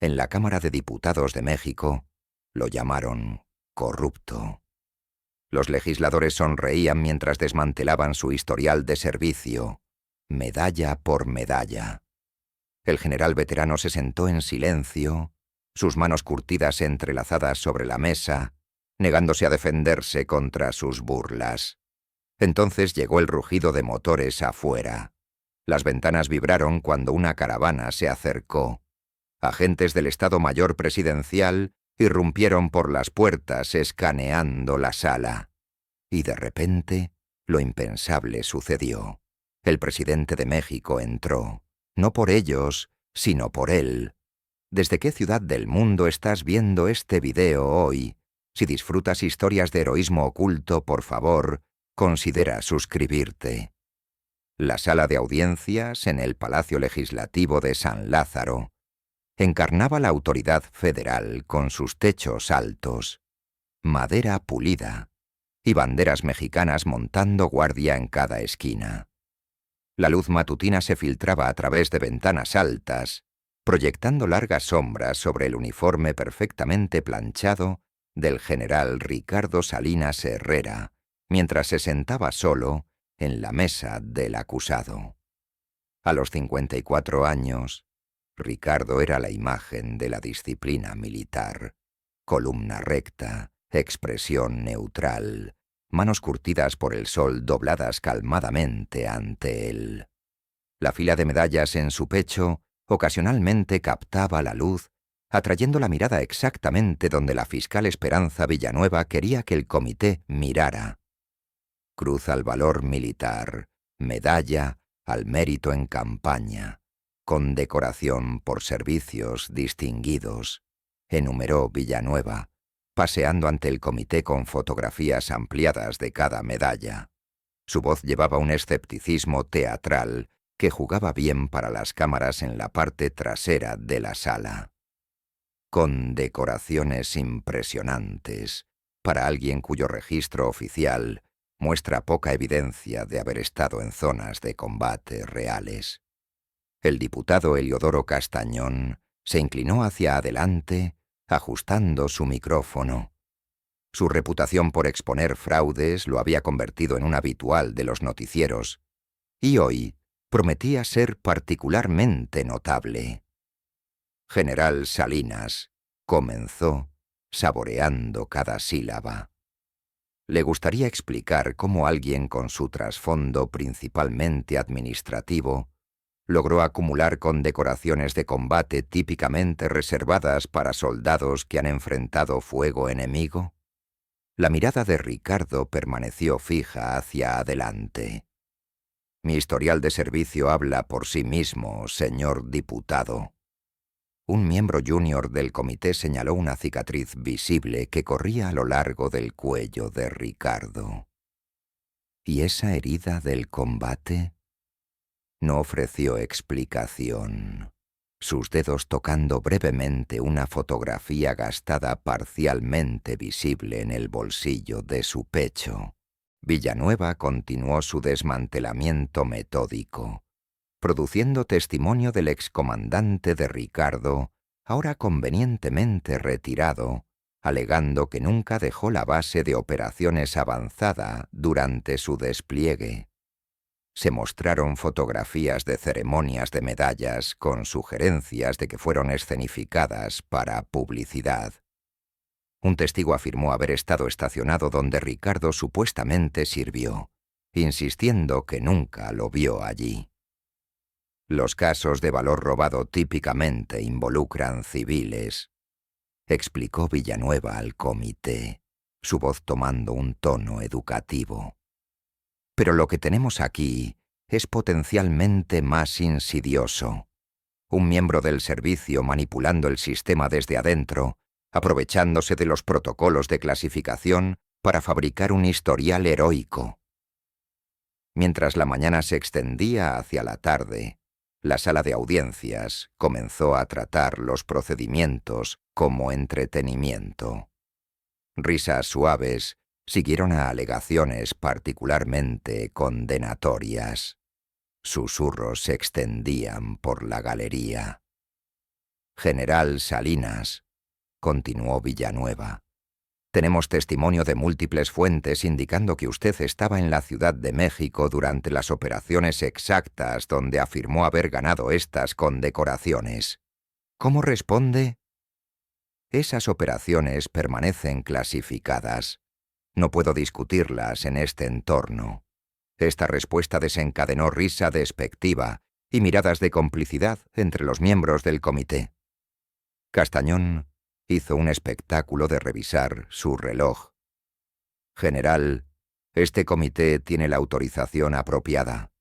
En la Cámara de Diputados de México lo llamaron corrupto. Los legisladores sonreían mientras desmantelaban su historial de servicio, medalla por medalla. El general veterano se sentó en silencio, sus manos curtidas entrelazadas sobre la mesa, negándose a defenderse contra sus burlas. Entonces llegó el rugido de motores afuera. Las ventanas vibraron cuando una caravana se acercó. Agentes del Estado Mayor Presidencial irrumpieron por las puertas escaneando la sala. Y de repente, lo impensable sucedió. El presidente de México entró. No por ellos, sino por él. ¿Desde qué ciudad del mundo estás viendo este video hoy? Si disfrutas historias de heroísmo oculto, por favor, considera suscribirte. La sala de audiencias en el Palacio Legislativo de San Lázaro encarnaba la autoridad federal con sus techos altos, madera pulida y banderas mexicanas montando guardia en cada esquina. La luz matutina se filtraba a través de ventanas altas, proyectando largas sombras sobre el uniforme perfectamente planchado del general Ricardo Salinas Herrera, mientras se sentaba solo en la mesa del acusado. A los 54 años, Ricardo era la imagen de la disciplina militar. Columna recta, expresión neutral, manos curtidas por el sol dobladas calmadamente ante él. La fila de medallas en su pecho ocasionalmente captaba la luz, atrayendo la mirada exactamente donde la fiscal Esperanza Villanueva quería que el comité mirara. Cruz al valor militar, medalla al mérito en campaña, condecoración por servicios distinguidos, enumeró Villanueva, paseando ante el comité con fotografías ampliadas de cada medalla. Su voz llevaba un escepticismo teatral que jugaba bien para las cámaras en la parte trasera de la sala. Condecoraciones impresionantes para alguien cuyo registro oficial muestra poca evidencia de haber estado en zonas de combate reales. El diputado Eliodoro Castañón se inclinó hacia adelante, ajustando su micrófono. Su reputación por exponer fraudes lo había convertido en un habitual de los noticieros, y hoy prometía ser particularmente notable. General Salinas comenzó, saboreando cada sílaba. Le gustaría explicar cómo alguien con su trasfondo principalmente administrativo logró acumular condecoraciones de combate típicamente reservadas para soldados que han enfrentado fuego enemigo. La mirada de Ricardo permaneció fija hacia adelante. Mi historial de servicio habla por sí mismo, señor diputado. Un miembro junior del comité señaló una cicatriz visible que corría a lo largo del cuello de Ricardo. ¿Y esa herida del combate? No ofreció explicación, sus dedos tocando brevemente una fotografía gastada parcialmente visible en el bolsillo de su pecho. Villanueva continuó su desmantelamiento metódico, produciendo testimonio del excomandante de Ricardo, ahora convenientemente retirado, alegando que nunca dejó la base de operaciones avanzada durante su despliegue. Se mostraron fotografías de ceremonias de medallas con sugerencias de que fueron escenificadas para publicidad. Un testigo afirmó haber estado estacionado donde Ricardo supuestamente sirvió, insistiendo que nunca lo vio allí. Los casos de valor robado típicamente involucran civiles, explicó Villanueva al comité, su voz tomando un tono educativo. Pero lo que tenemos aquí es potencialmente más insidioso. Un miembro del servicio manipulando el sistema desde adentro, aprovechándose de los protocolos de clasificación para fabricar un historial heroico. Mientras la mañana se extendía hacia la tarde, la sala de audiencias comenzó a tratar los procedimientos como entretenimiento. Risas suaves siguieron a alegaciones particularmente condenatorias. Susurros se extendían por la galería. General Salinas, continuó Villanueva. Tenemos testimonio de múltiples fuentes indicando que usted estaba en la Ciudad de México durante las operaciones exactas donde afirmó haber ganado estas condecoraciones. ¿Cómo responde? Esas operaciones permanecen clasificadas. No puedo discutirlas en este entorno. Esta respuesta desencadenó risa despectiva y miradas de complicidad entre los miembros del comité. Castañón hizo un espectáculo de revisar su reloj. General, este comité tiene la autorización apropiada.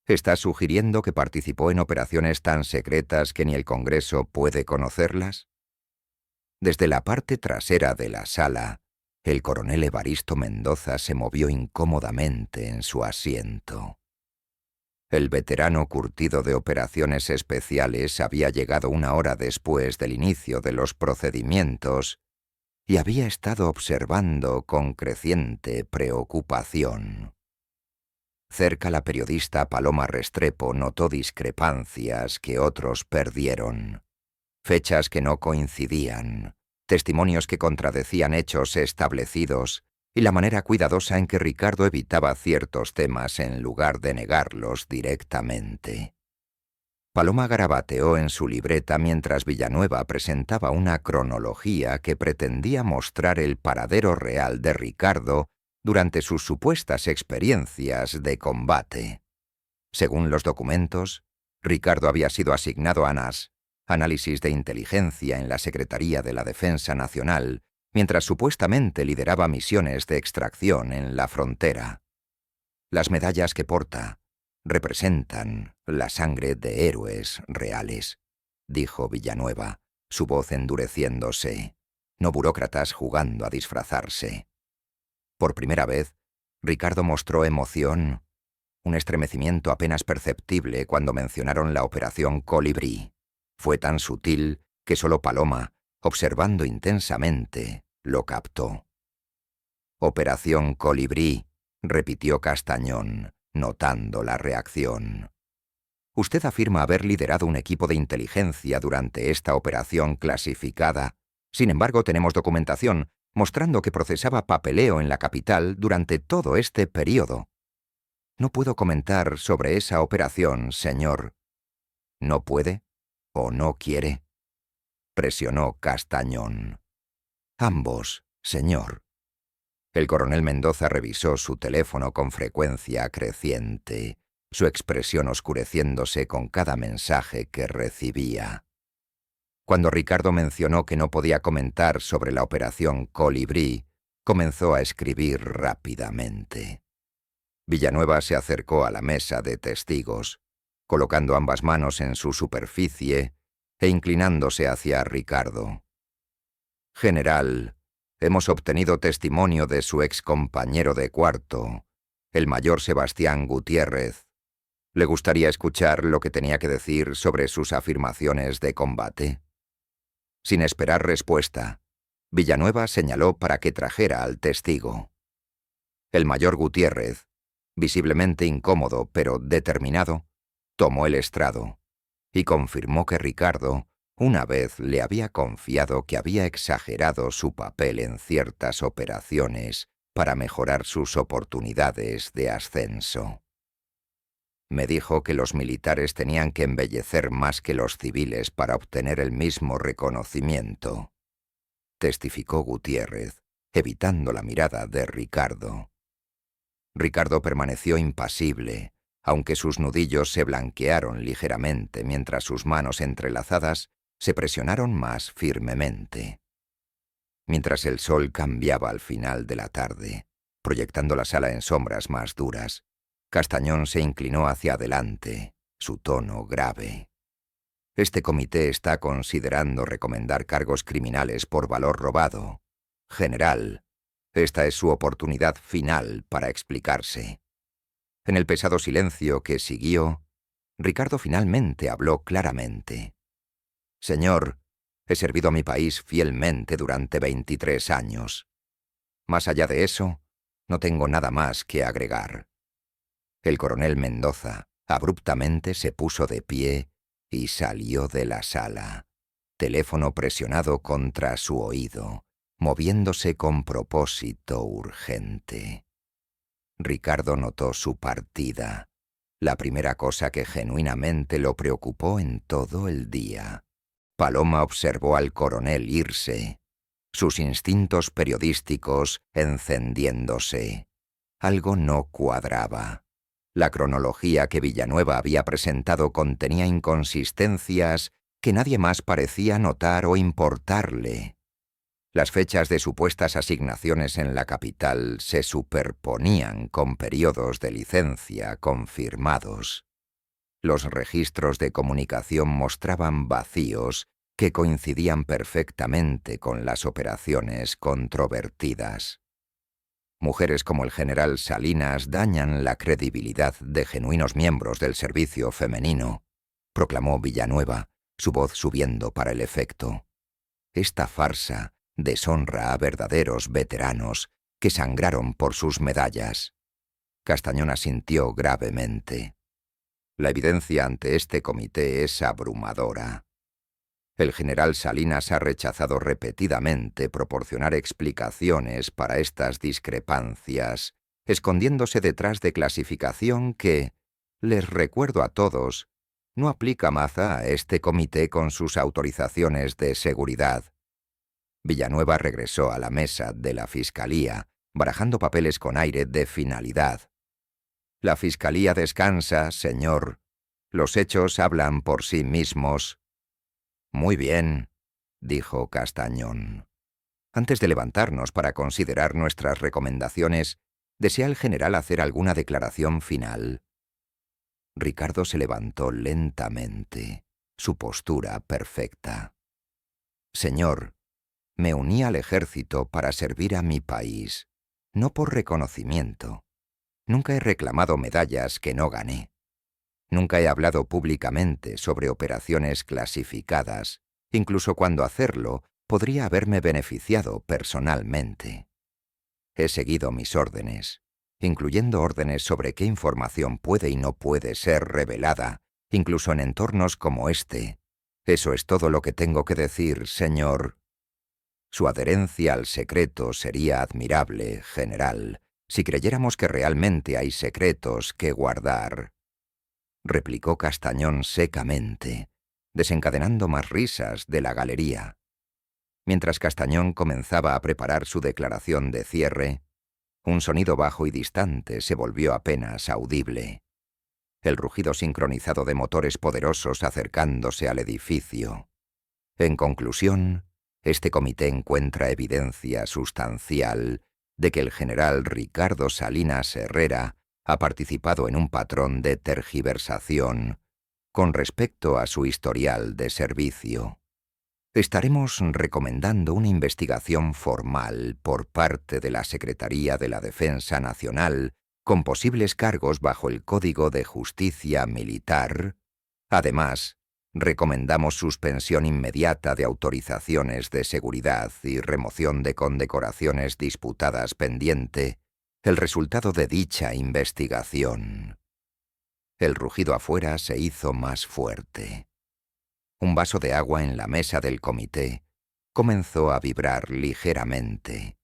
¿Está sugiriendo que participó en operaciones tan secretas que ni el Congreso puede conocerlas? Desde la parte trasera de la sala, el coronel Evaristo Mendoza se movió incómodamente en su asiento. El veterano curtido de operaciones especiales había llegado una hora después del inicio de los procedimientos y había estado observando con creciente preocupación. Cerca la periodista Paloma Restrepo notó discrepancias que otros perdieron, fechas que no coincidían, testimonios que contradecían hechos establecidos y la manera cuidadosa en que Ricardo evitaba ciertos temas en lugar de negarlos directamente. Paloma garabateó en su libreta mientras Villanueva presentaba una cronología que pretendía mostrar el paradero real de Ricardo durante sus supuestas experiencias de combate. Según los documentos, Ricardo había sido asignado a ANAS, Análisis de Inteligencia en la Secretaría de la Defensa Nacional, mientras supuestamente lideraba misiones de extracción en la frontera. Las medallas que porta representan la sangre de héroes reales, dijo Villanueva, su voz endureciéndose, no burócratas jugando a disfrazarse. Por primera vez, Ricardo mostró emoción, un estremecimiento apenas perceptible cuando mencionaron la Operación Colibrí. Fue tan sutil que solo Paloma, observando intensamente, lo captó. Operación Colibrí, repitió Castañón, notando la reacción. Usted afirma haber liderado un equipo de inteligencia durante esta operación clasificada. Sin embargo, tenemos documentación mostrando que procesaba papeleo en la capital durante todo este período. No puedo comentar sobre esa operación, señor. ¿No puede o no quiere?, presionó Castañón. Ambos, señor. El coronel Mendoza revisó su teléfono con frecuencia creciente, su expresión oscureciéndose con cada mensaje que recibía. Cuando Ricardo mencionó que no podía comentar sobre la operación Colibrí, comenzó a escribir rápidamente. Villanueva se acercó a la mesa de testigos, colocando ambas manos en su superficie e inclinándose hacia Ricardo. General, hemos obtenido testimonio de su excompañero de cuarto, el mayor Sebastián Gutiérrez. ¿Le gustaría escuchar lo que tenía que decir sobre sus afirmaciones de combate? Sin esperar respuesta, Villanueva señaló para que trajera al testigo. El mayor Gutiérrez, visiblemente incómodo pero determinado, tomó el estrado y confirmó que Ricardo una vez le había confiado que había exagerado su papel en ciertas operaciones para mejorar sus oportunidades de ascenso. Me dijo que los militares tenían que embellecer más que los civiles para obtener el mismo reconocimiento, testificó Gutiérrez, evitando la mirada de Ricardo. Ricardo permaneció impasible, aunque sus nudillos se blanquearon ligeramente mientras sus manos entrelazadas se presionaron más firmemente. Mientras el sol cambiaba al final de la tarde, proyectando la sala en sombras más duras, Castañón se inclinó hacia adelante, su tono grave. Este comité está considerando recomendar cargos criminales por valor robado. General, esta es su oportunidad final para explicarse. En el pesado silencio que siguió, Ricardo finalmente habló claramente. Señor, he servido a mi país fielmente durante 23 años. Más allá de eso, no tengo nada más que agregar. El coronel Mendoza abruptamente se puso de pie y salió de la sala. teléfono presionado contra su oído, moviéndose con propósito urgente. Ricardo notó su partida, la primera cosa que genuinamente lo preocupó en todo el día. Paloma observó al coronel irse, sus instintos periodísticos encendiéndose. Algo no cuadraba. La cronología que Villanueva había presentado contenía inconsistencias que nadie más parecía notar o importarle. Las fechas de supuestas asignaciones en la capital se superponían con periodos de licencia confirmados. Los registros de comunicación mostraban vacíos que coincidían perfectamente con las operaciones controvertidas. Mujeres como el general Salinas dañan la credibilidad de genuinos miembros del servicio femenino, proclamó Villanueva, su voz subiendo para el efecto. Esta farsa deshonra a verdaderos veteranos que sangraron por sus medallas. Castañón asintió gravemente. La evidencia ante este comité es abrumadora. El general Salinas ha rechazado repetidamente proporcionar explicaciones para estas discrepancias, escondiéndose detrás de clasificación que, les recuerdo a todos, no aplica maza a este comité con sus autorizaciones de seguridad. Villanueva regresó a la mesa de la Fiscalía, barajando papeles con aire de finalidad. La Fiscalía descansa, señor. Los hechos hablan por sí mismos. Muy bien, dijo Castañón. Antes de levantarnos para considerar nuestras recomendaciones, ¿desea el general hacer alguna declaración final? Ricardo se levantó lentamente, su postura perfecta. Señor, me uní al ejército para servir a mi país, no por reconocimiento. Nunca he reclamado medallas que no gané. Nunca he hablado públicamente sobre operaciones clasificadas, incluso cuando hacerlo podría haberme beneficiado personalmente. He seguido mis órdenes, incluyendo órdenes sobre qué información puede y no puede ser revelada, incluso en entornos como este. Eso es todo lo que tengo que decir, señor. Su adherencia al secreto sería admirable, general, si creyéramos que realmente hay secretos que guardar, replicó Castañón secamente, desencadenando más risas de la galería. Mientras Castañón comenzaba a preparar su declaración de cierre, un sonido bajo y distante se volvió apenas audible. El rugido sincronizado de motores poderosos acercándose al edificio. En conclusión, este comité encuentra evidencia sustancial de que el general Ricardo Salinas Herrera ha participado en un patrón de tergiversación con respecto a su historial de servicio. Estaremos recomendando una investigación formal por parte de la Secretaría de la Defensa Nacional con posibles cargos bajo el Código de Justicia Militar. Además, recomendamos suspensión inmediata de autorizaciones de seguridad y remoción de condecoraciones disputadas pendiente el resultado de dicha investigación. El rugido afuera se hizo más fuerte. Un vaso de agua en la mesa del comité comenzó a vibrar ligeramente.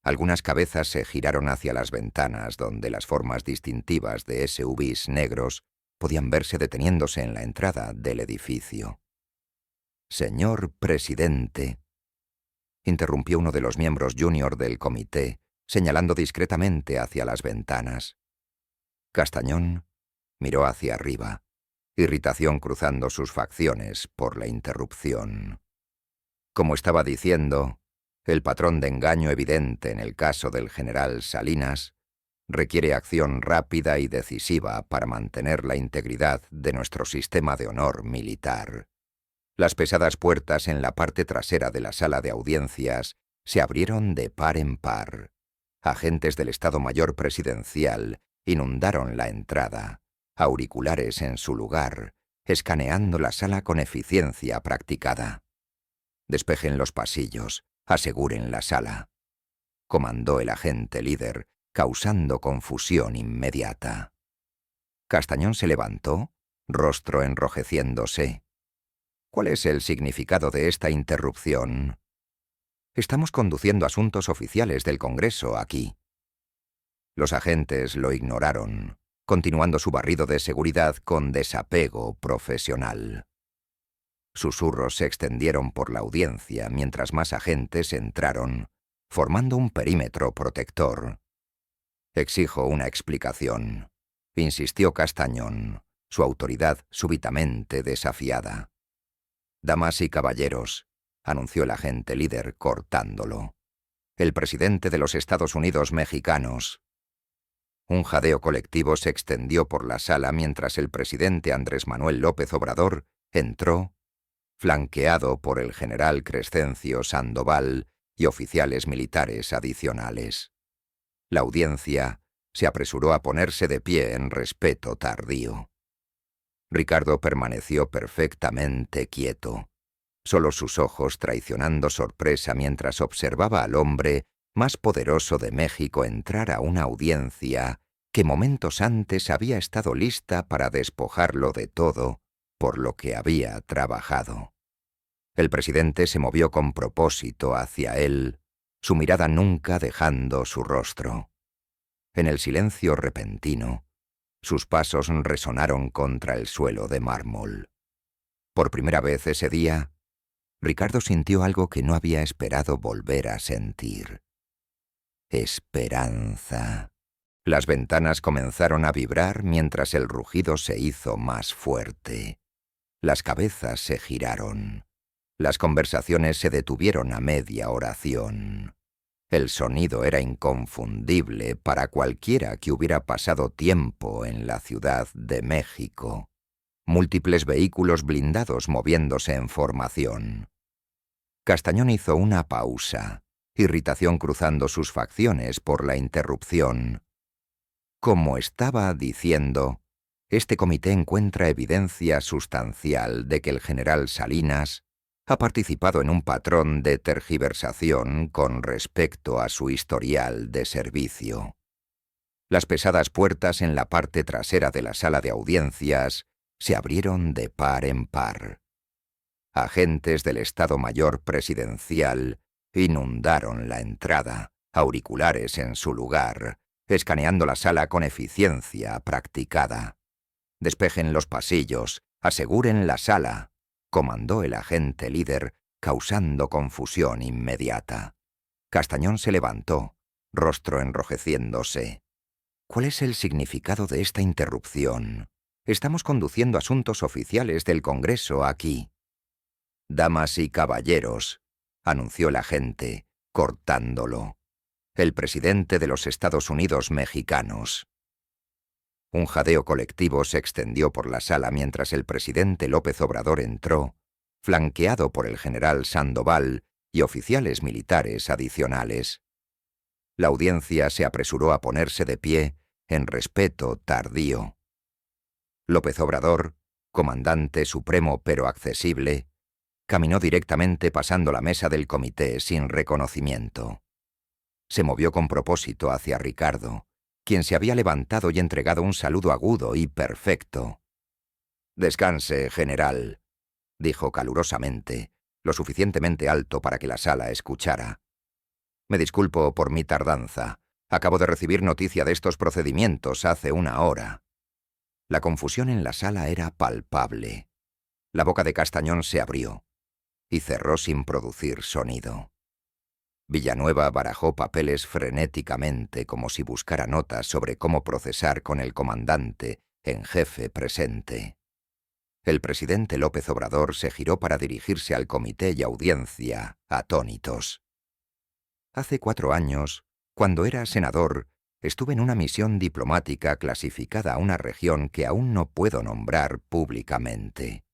Algunas cabezas se giraron hacia las ventanas donde las formas distintivas de SUVs negros podían verse deteniéndose en la entrada del edificio. «Señor presidente», interrumpió uno de los miembros junior del comité, señalando discretamente hacia las ventanas. Castañón miró hacia arriba, irritación cruzando sus facciones por la interrupción. Como estaba diciendo, el patrón de engaño evidente en el caso del general Salinas requiere acción rápida y decisiva para mantener la integridad de nuestro sistema de honor militar. Las pesadas puertas en la parte trasera de la sala de audiencias se abrieron de par en par. Agentes del Estado Mayor Presidencial inundaron la entrada, auriculares en su lugar, escaneando la sala con eficiencia practicada. «Despejen los pasillos, aseguren la sala», comandó el agente líder, causando confusión inmediata. Castañón se levantó, rostro enrojeciéndose. ¿Cuál es el significado de esta interrupción? Estamos conduciendo asuntos oficiales del Congreso aquí. Los agentes lo ignoraron, continuando su barrido de seguridad con desapego profesional. Susurros se extendieron por la audiencia mientras más agentes entraron, formando un perímetro protector. «Exijo una explicación», insistió Castañón, su autoridad súbitamente desafiada. «Damas y caballeros», anunció el agente líder cortándolo. «El presidente de los Estados Unidos mexicanos». Un jadeo colectivo se extendió por la sala mientras el presidente Andrés Manuel López Obrador entró, flanqueado por el general Crescencio Sandoval y oficiales militares adicionales. La audiencia se apresuró a ponerse de pie en respeto tardío. Ricardo permaneció perfectamente quieto, solo sus ojos traicionando sorpresa mientras observaba al hombre más poderoso de México entrar a una audiencia que momentos antes había estado lista para despojarlo de todo por lo que había trabajado. El presidente se movió con propósito hacia él, su mirada nunca dejando su rostro. En el silencio repentino, sus pasos resonaron contra el suelo de mármol. Por primera vez ese día, Ricardo sintió algo que no había esperado volver a sentir. Esperanza. Las ventanas comenzaron a vibrar mientras el rugido se hizo más fuerte. Las cabezas se giraron. Las conversaciones se detuvieron a media oración. El sonido era inconfundible para cualquiera que hubiera pasado tiempo en la Ciudad de México. Múltiples vehículos blindados moviéndose en formación. Castañón hizo una pausa, irritación cruzando sus facciones por la interrupción. Como estaba diciendo, este comité encuentra evidencia sustancial de que el general Salinas ha participado en un patrón de tergiversación con respecto a su historial de servicio. Las pesadas puertas en la parte trasera de la sala de audiencias se abrieron de par en par. Agentes del Estado Mayor Presidencial inundaron la entrada, auriculares en su lugar, escaneando la sala con eficiencia practicada. «Despejen los pasillos, aseguren la sala», comandó el agente líder, causando confusión inmediata. Castañón se levantó, rostro enrojeciéndose. «¿Cuál es el significado de esta interrupción? Estamos conduciendo asuntos oficiales del Congreso aquí». «Damas y caballeros», anunció el agente, cortándolo. «El presidente de los Estados Unidos mexicanos». Un jadeo colectivo se extendió por la sala mientras el presidente López Obrador entró, flanqueado por el general Sandoval y oficiales militares adicionales. La audiencia se apresuró a ponerse de pie en respeto tardío. López Obrador, comandante supremo pero accesible, caminó directamente pasando la mesa del comité sin reconocimiento. Se movió con propósito hacia Ricardo, quien se había levantado y entregado un saludo agudo y perfecto. «Descanse, general», dijo calurosamente, lo suficientemente alto para que la sala escuchara. «Me disculpo por mi tardanza. Acabo de recibir noticia de estos procedimientos hace una hora». La confusión en la sala era palpable. La boca de Castañón se abrió y cerró sin producir sonido. Villanueva barajó papeles frenéticamente como si buscara notas sobre cómo procesar con el comandante en jefe presente. El presidente López Obrador se giró para dirigirse al comité y audiencia, atónitos. «Hace 4 años, cuando era senador, estuve en una misión diplomática clasificada a una región que aún no puedo nombrar públicamente.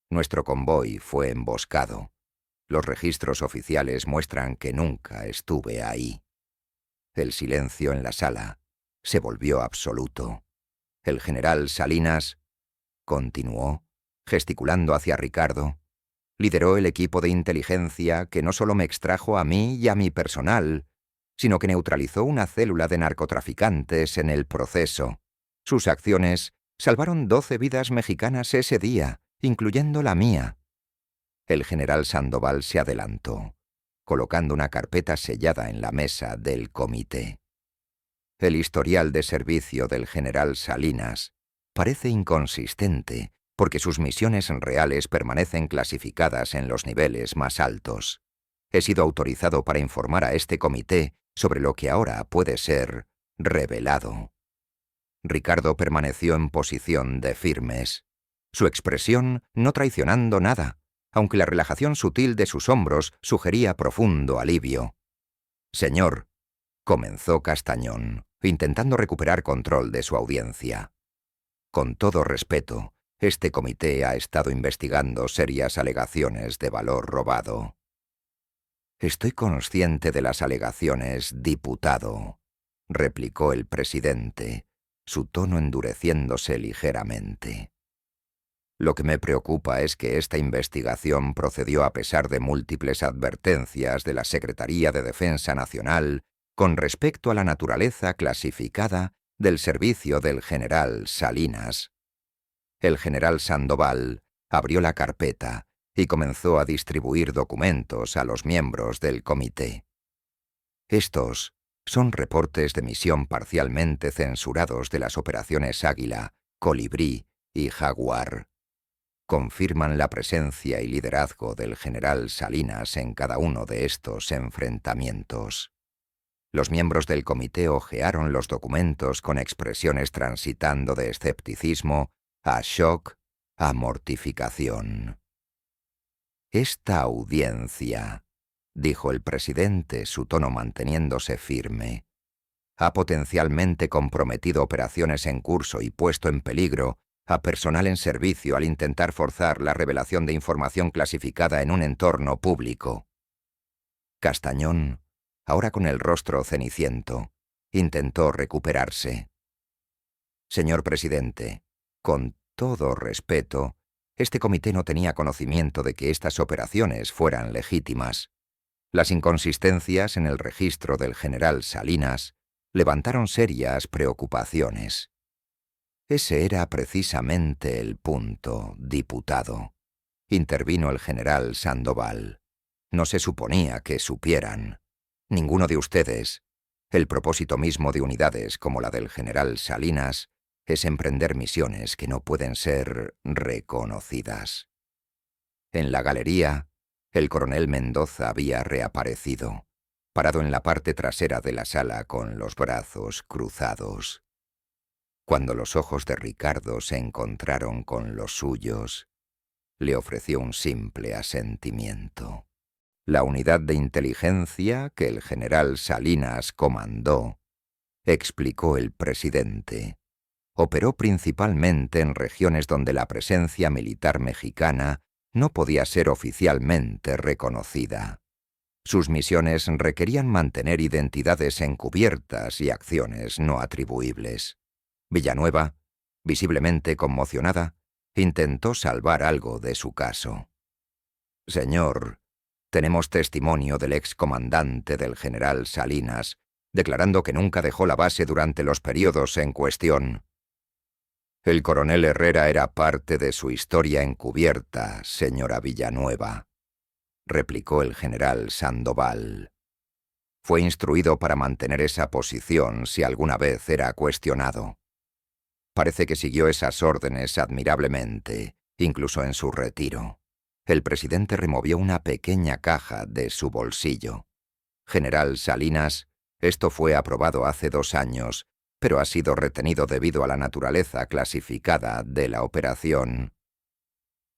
Nuestro convoy fue emboscado. Los registros oficiales muestran que nunca estuve ahí». El silencio en la sala se volvió absoluto. El general Salinas continuó, gesticulando hacia Ricardo. «Lideró el equipo de inteligencia que no solo me extrajo a mí y a mi personal, sino que neutralizó una célula de narcotraficantes en el proceso. Sus acciones salvaron 12 vidas mexicanas ese día, incluyendo la mía. El general Sandoval se adelantó, colocando una carpeta sellada en la mesa del comité. El historial de servicio del general Salinas parece inconsistente porque sus misiones reales permanecen clasificadas en los niveles más altos. He sido autorizado para informar a este comité sobre lo que ahora puede ser revelado. Ricardo permaneció en posición de firmes, su expresión no traicionando nada, aunque la relajación sutil de sus hombros sugería profundo alivio. «Señor», comenzó Castañón, intentando recuperar control de su audiencia. «Con todo respeto, este comité ha estado investigando serias alegaciones de valor robado». «Estoy consciente de las alegaciones, diputado», replicó el presidente, su tono endureciéndose ligeramente. «Lo que me preocupa es que esta investigación procedió a pesar de múltiples advertencias de la Secretaría de Defensa Nacional con respecto a la naturaleza clasificada del servicio del general Salinas». El general Sandoval abrió la carpeta y comenzó a distribuir documentos a los miembros del comité. «Estos son reportes de misión parcialmente censurados de las operaciones Águila, Colibrí y Jaguar. Confirman la presencia y liderazgo del general Salinas en cada uno de estos enfrentamientos». Los miembros del comité hojearon los documentos con expresiones transitando de escepticismo a shock a mortificación. «Esta audiencia», dijo el presidente, su tono manteniéndose firme, «ha potencialmente comprometido operaciones en curso y puesto en peligro a personal en servicio al intentar forzar la revelación de información clasificada en un entorno público». Castañón, ahora con el rostro ceniciento, intentó recuperarse. «Señor presidente, con todo respeto, este comité no tenía conocimiento de que estas operaciones fueran legítimas. Las inconsistencias en el registro del general Salinas levantaron serias preocupaciones». «Ese era precisamente el punto, diputado», intervino el general Sandoval. «No se suponía que supieran. Ninguno de ustedes. El propósito mismo de unidades como la del general Salinas es emprender misiones que no pueden ser reconocidas». En la galería, el coronel Mendoza había reaparecido, parado en la parte trasera de la sala con los brazos cruzados. Cuando los ojos de Ricardo se encontraron con los suyos, le ofreció un simple asentimiento. «La unidad de inteligencia que el general Salinas comandó», explicó el presidente, «operó principalmente en regiones donde la presencia militar mexicana no podía ser oficialmente reconocida. Sus misiones requerían mantener identidades encubiertas y acciones no atribuibles. Villanueva, visiblemente conmocionada, intentó salvar algo de su caso. «Señor, tenemos testimonio del excomandante del general Salinas, declarando que nunca dejó la base durante los periodos en cuestión». «El coronel Herrera era parte de su historia encubierta, señora Villanueva», replicó el general Sandoval. «Fue instruido para mantener esa posición si alguna vez era cuestionado. Parece que siguió esas órdenes admirablemente, incluso en su retiro». El presidente removió una pequeña caja de su bolsillo. «General Salinas, esto fue aprobado hace 2 años, pero ha sido retenido debido a la naturaleza clasificada de la operación».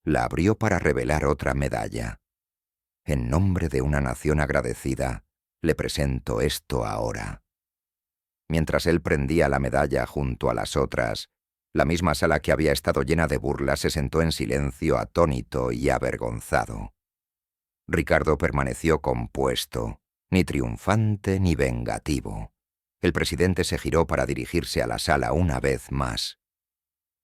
La abrió para revelar otra medalla. «En nombre de una nación agradecida, le presento esto ahora». Mientras él prendía la medalla junto a las otras, la misma sala que había estado llena de burlas se sentó en silencio atónito y avergonzado. Ricardo permaneció compuesto, ni triunfante ni vengativo. El presidente se giró para dirigirse a la sala una vez más.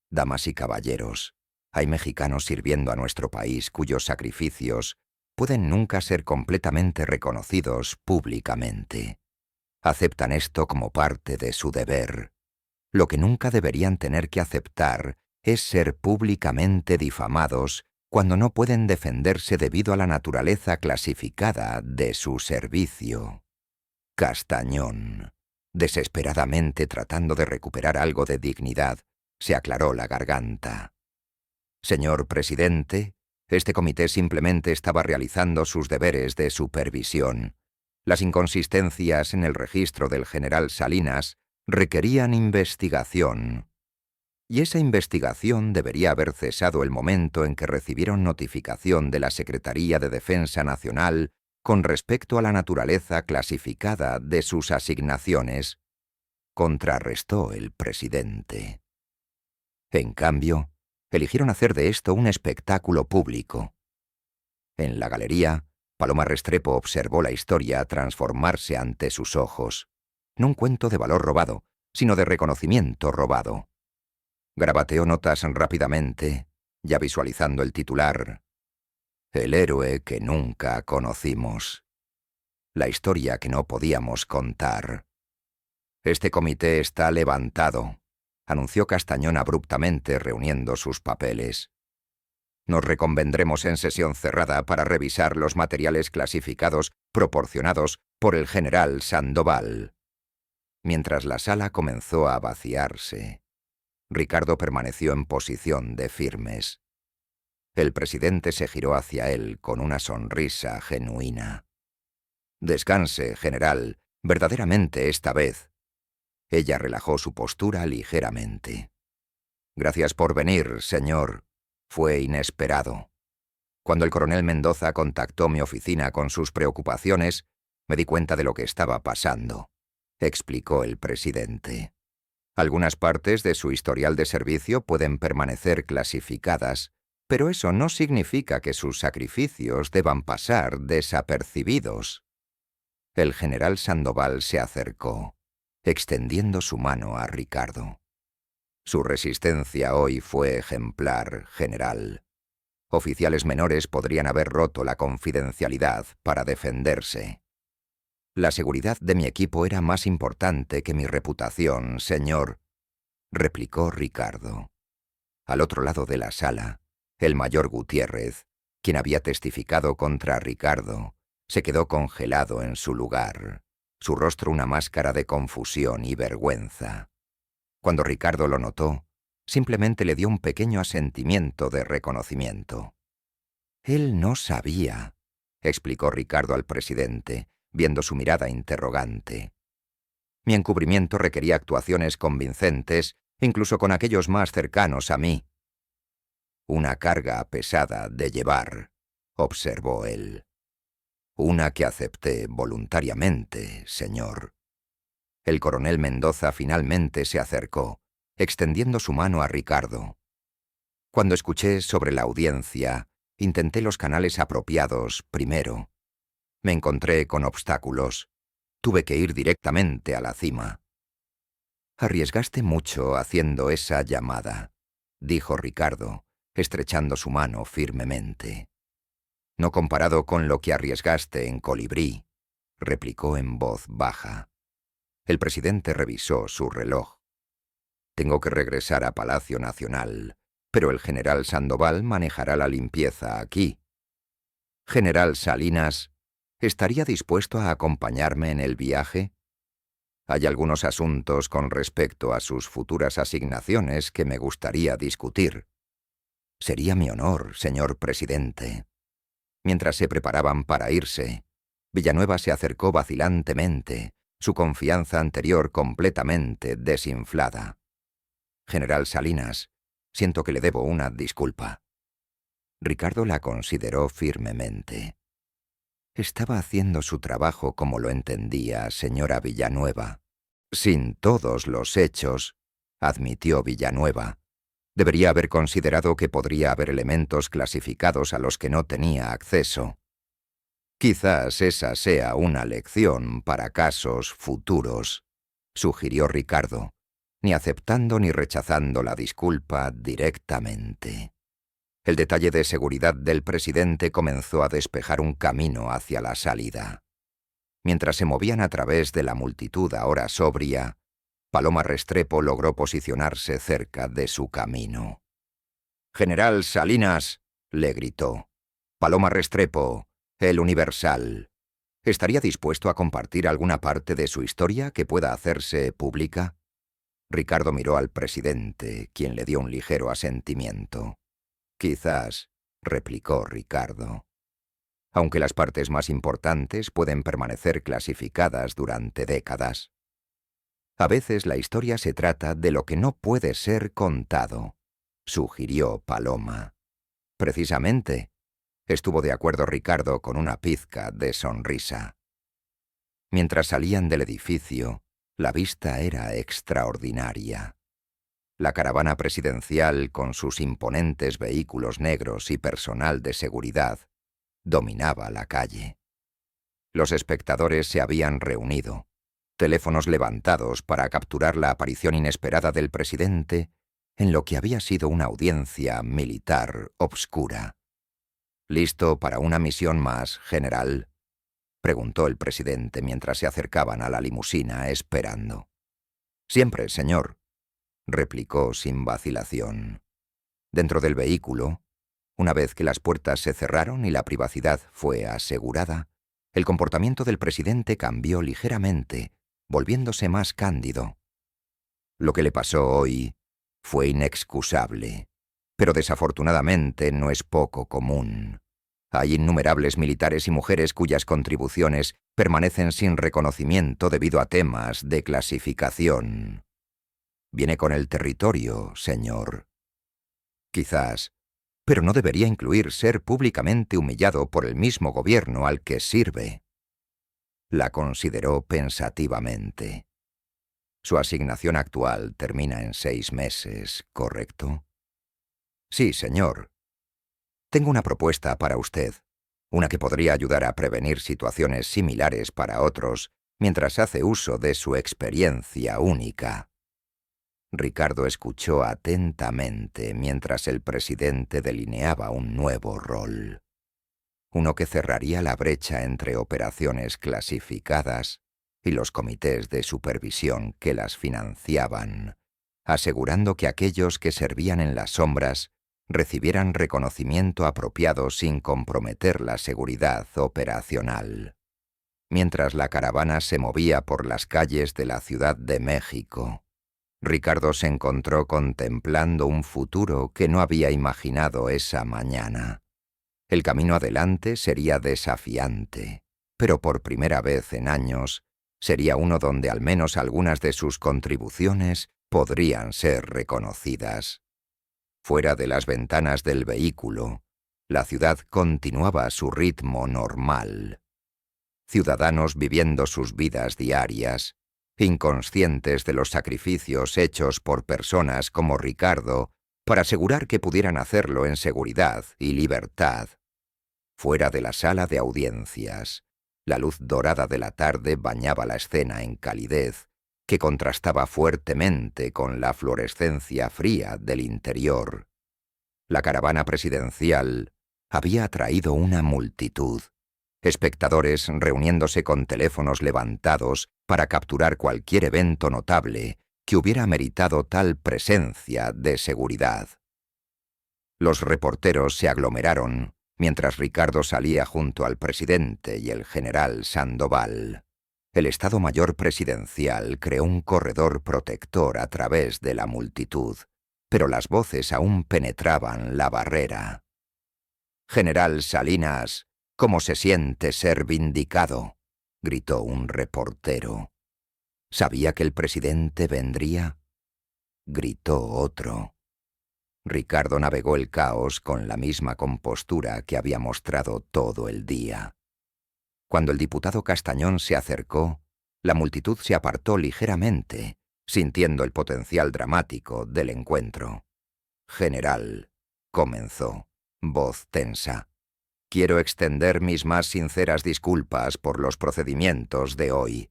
«Damas y caballeros, hay mexicanos sirviendo a nuestro país cuyos sacrificios pueden nunca ser completamente reconocidos públicamente. Aceptan esto como parte de su deber. Lo que nunca deberían tener que aceptar es ser públicamente difamados cuando no pueden defenderse debido a la naturaleza clasificada de su servicio. Castañón, desesperadamente tratando de recuperar algo de dignidad, se aclaró la garganta. Señor presidente, este comité simplemente estaba realizando sus deberes de supervisión. Las inconsistencias en el registro del general Salinas requerían investigación. Y esa investigación debería haber cesado el momento en que recibieron notificación de la Secretaría de Defensa Nacional con respecto a la naturaleza clasificada de sus asignaciones, contrarrestó el presidente. En cambio, eligieron hacer de esto un espectáculo público. En la galería, Paloma Restrepo observó la historia transformarse ante sus ojos. No un cuento de valor robado, sino de reconocimiento robado. Grabateó notas rápidamente, ya visualizando el titular: El héroe que nunca conocimos. La historia que no podíamos contar. Este comité está levantado, anunció Castañón abruptamente reuniendo sus papeles. Nos reconvendremos en sesión cerrada para revisar los materiales clasificados proporcionados por el general Sandoval. Mientras la sala comenzó a vaciarse, Ricardo permaneció en posición de firmes. El presidente se giró hacia él con una sonrisa genuina. «Descanse, general, verdaderamente esta vez». Ella relajó su postura ligeramente. «Gracias por venir, señor. Fue inesperado. Cuando el coronel Mendoza contactó mi oficina con sus preocupaciones, me di cuenta de lo que estaba pasando», explicó el presidente. «Algunas partes de su historial de servicio pueden permanecer clasificadas, pero eso no significa que sus sacrificios deban pasar desapercibidos». El general Sandoval se acercó, extendiendo su mano a Ricardo. «Su resistencia hoy fue ejemplar, general. Oficiales menores podrían haber roto la confidencialidad para defenderse. La seguridad de mi equipo era más importante que mi reputación, señor», replicó Ricardo. Al otro lado de la sala, el mayor Gutiérrez, quien había testificado contra Ricardo, se quedó congelado en su lugar, su rostro una máscara de confusión y vergüenza. Cuando Ricardo lo notó, simplemente le dio un pequeño asentimiento de reconocimiento. «Él no sabía», explicó Ricardo al presidente, viendo su mirada interrogante. «Mi encubrimiento requería actuaciones convincentes, incluso con aquellos más cercanos a mí». «Una carga pesada de llevar», observó él. «Una que acepté voluntariamente, señor». El coronel Mendoza finalmente se acercó, extendiendo su mano a Ricardo. «Cuando escuché sobre la audiencia, intenté los canales apropiados primero. Me encontré con obstáculos. Tuve que ir directamente a la cima». «Arriesgaste mucho haciendo esa llamada», dijo Ricardo, estrechando su mano firmemente. «No comparado con lo que arriesgaste en Colibrí», replicó en voz baja. El presidente revisó su reloj. «Tengo que regresar a Palacio Nacional, pero el general Sandoval manejará la limpieza aquí. General Salinas, ¿estaría dispuesto a acompañarme en el viaje? Hay algunos asuntos con respecto a sus futuras asignaciones que me gustaría discutir». «Sería mi honor, señor presidente». Mientras se preparaban para irse, Villanueva se acercó vacilantemente, su confianza anterior completamente desinflada. «General Salinas, siento que le debo una disculpa». Ricardo la consideró firmemente. «Estaba haciendo su trabajo como lo entendía, señora Villanueva». «Sin todos los hechos», admitió Villanueva. «Debería haber considerado que podría haber elementos clasificados a los que no tenía acceso. Quizás esa sea una lección para casos futuros», sugirió Ricardo, ni aceptando ni rechazando la disculpa directamente. El detalle de seguridad del presidente comenzó a despejar un camino hacia la salida. Mientras se movían a través de la multitud ahora sobria, Paloma Restrepo logró posicionarse cerca de su camino. «General Salinas», le gritó. Paloma Restrepo, el Universal. ¿Estaría dispuesto a compartir alguna parte de su historia que pueda hacerse pública? Ricardo miró al presidente, quien le dio un ligero asentimiento. Quizás, replicó Ricardo. Aunque las partes más importantes pueden permanecer clasificadas durante décadas. A veces la historia se trata de lo que no puede ser contado, sugirió Paloma. Precisamente, estuvo de acuerdo Ricardo con una pizca de sonrisa. Mientras salían del edificio, la vista era extraordinaria. La caravana presidencial, con sus imponentes vehículos negros y personal de seguridad, dominaba la calle. Los espectadores se habían reunido, teléfonos levantados para capturar la aparición inesperada del presidente en lo que había sido una audiencia militar obscura. ¿Listo para una misión más, general?, preguntó el presidente mientras se acercaban a la limusina esperando. Siempre, señor, replicó sin vacilación. Dentro del vehículo, una vez que las puertas se cerraron y la privacidad fue asegurada, el comportamiento del presidente cambió ligeramente, volviéndose más cándido. Lo que le pasó hoy fue inexcusable, pero desafortunadamente no es poco común. Hay innumerables militares y mujeres cuyas contribuciones permanecen sin reconocimiento debido a temas de clasificación. Viene con el territorio, señor. Quizás, pero no debería incluir ser públicamente humillado por el mismo gobierno al que sirve. La consideró pensativamente. Su asignación actual termina en 6 meses, ¿correcto? Sí, señor. Tengo una propuesta para usted, una que podría ayudar a prevenir situaciones similares para otros mientras hace uso de su experiencia única. Ricardo escuchó atentamente mientras el presidente delineaba un nuevo rol. Uno que cerraría la brecha entre operaciones clasificadas y los comités de supervisión que las financiaban, asegurando que aquellos que servían en las sombras recibieran reconocimiento apropiado sin comprometer la seguridad operacional. Mientras la caravana se movía por las calles de la Ciudad de México, Ricardo se encontró contemplando un futuro que no había imaginado esa mañana. El camino adelante sería desafiante, pero por primera vez en años sería uno donde al menos algunas de sus contribuciones podrían ser reconocidas. Fuera de las ventanas del vehículo, la ciudad continuaba su ritmo normal. Ciudadanos viviendo sus vidas diarias, inconscientes de los sacrificios hechos por personas como Ricardo para asegurar que pudieran hacerlo en seguridad y libertad. Fuera de la sala de audiencias, la luz dorada de la tarde bañaba la escena en calidez, que contrastaba fuertemente con la fluorescencia fría del interior. La caravana presidencial había atraído una multitud, espectadores reuniéndose con teléfonos levantados para capturar cualquier evento notable que hubiera meritado tal presencia de seguridad. Los reporteros se aglomeraron mientras Ricardo salía junto al presidente y el general Sandoval. El Estado Mayor Presidencial creó un corredor protector a través de la multitud, pero las voces aún penetraban la barrera. «General Salinas, ¿cómo se siente ser vindicado?», gritó un reportero. «¿Sabía que el presidente vendría?», gritó otro. Ricardo navegó el caos con la misma compostura que había mostrado todo el día. Cuando el diputado Castañón se acercó, la multitud se apartó ligeramente, sintiendo el potencial dramático del encuentro. «General», comenzó, voz tensa, «quiero extender mis más sinceras disculpas por los procedimientos de hoy.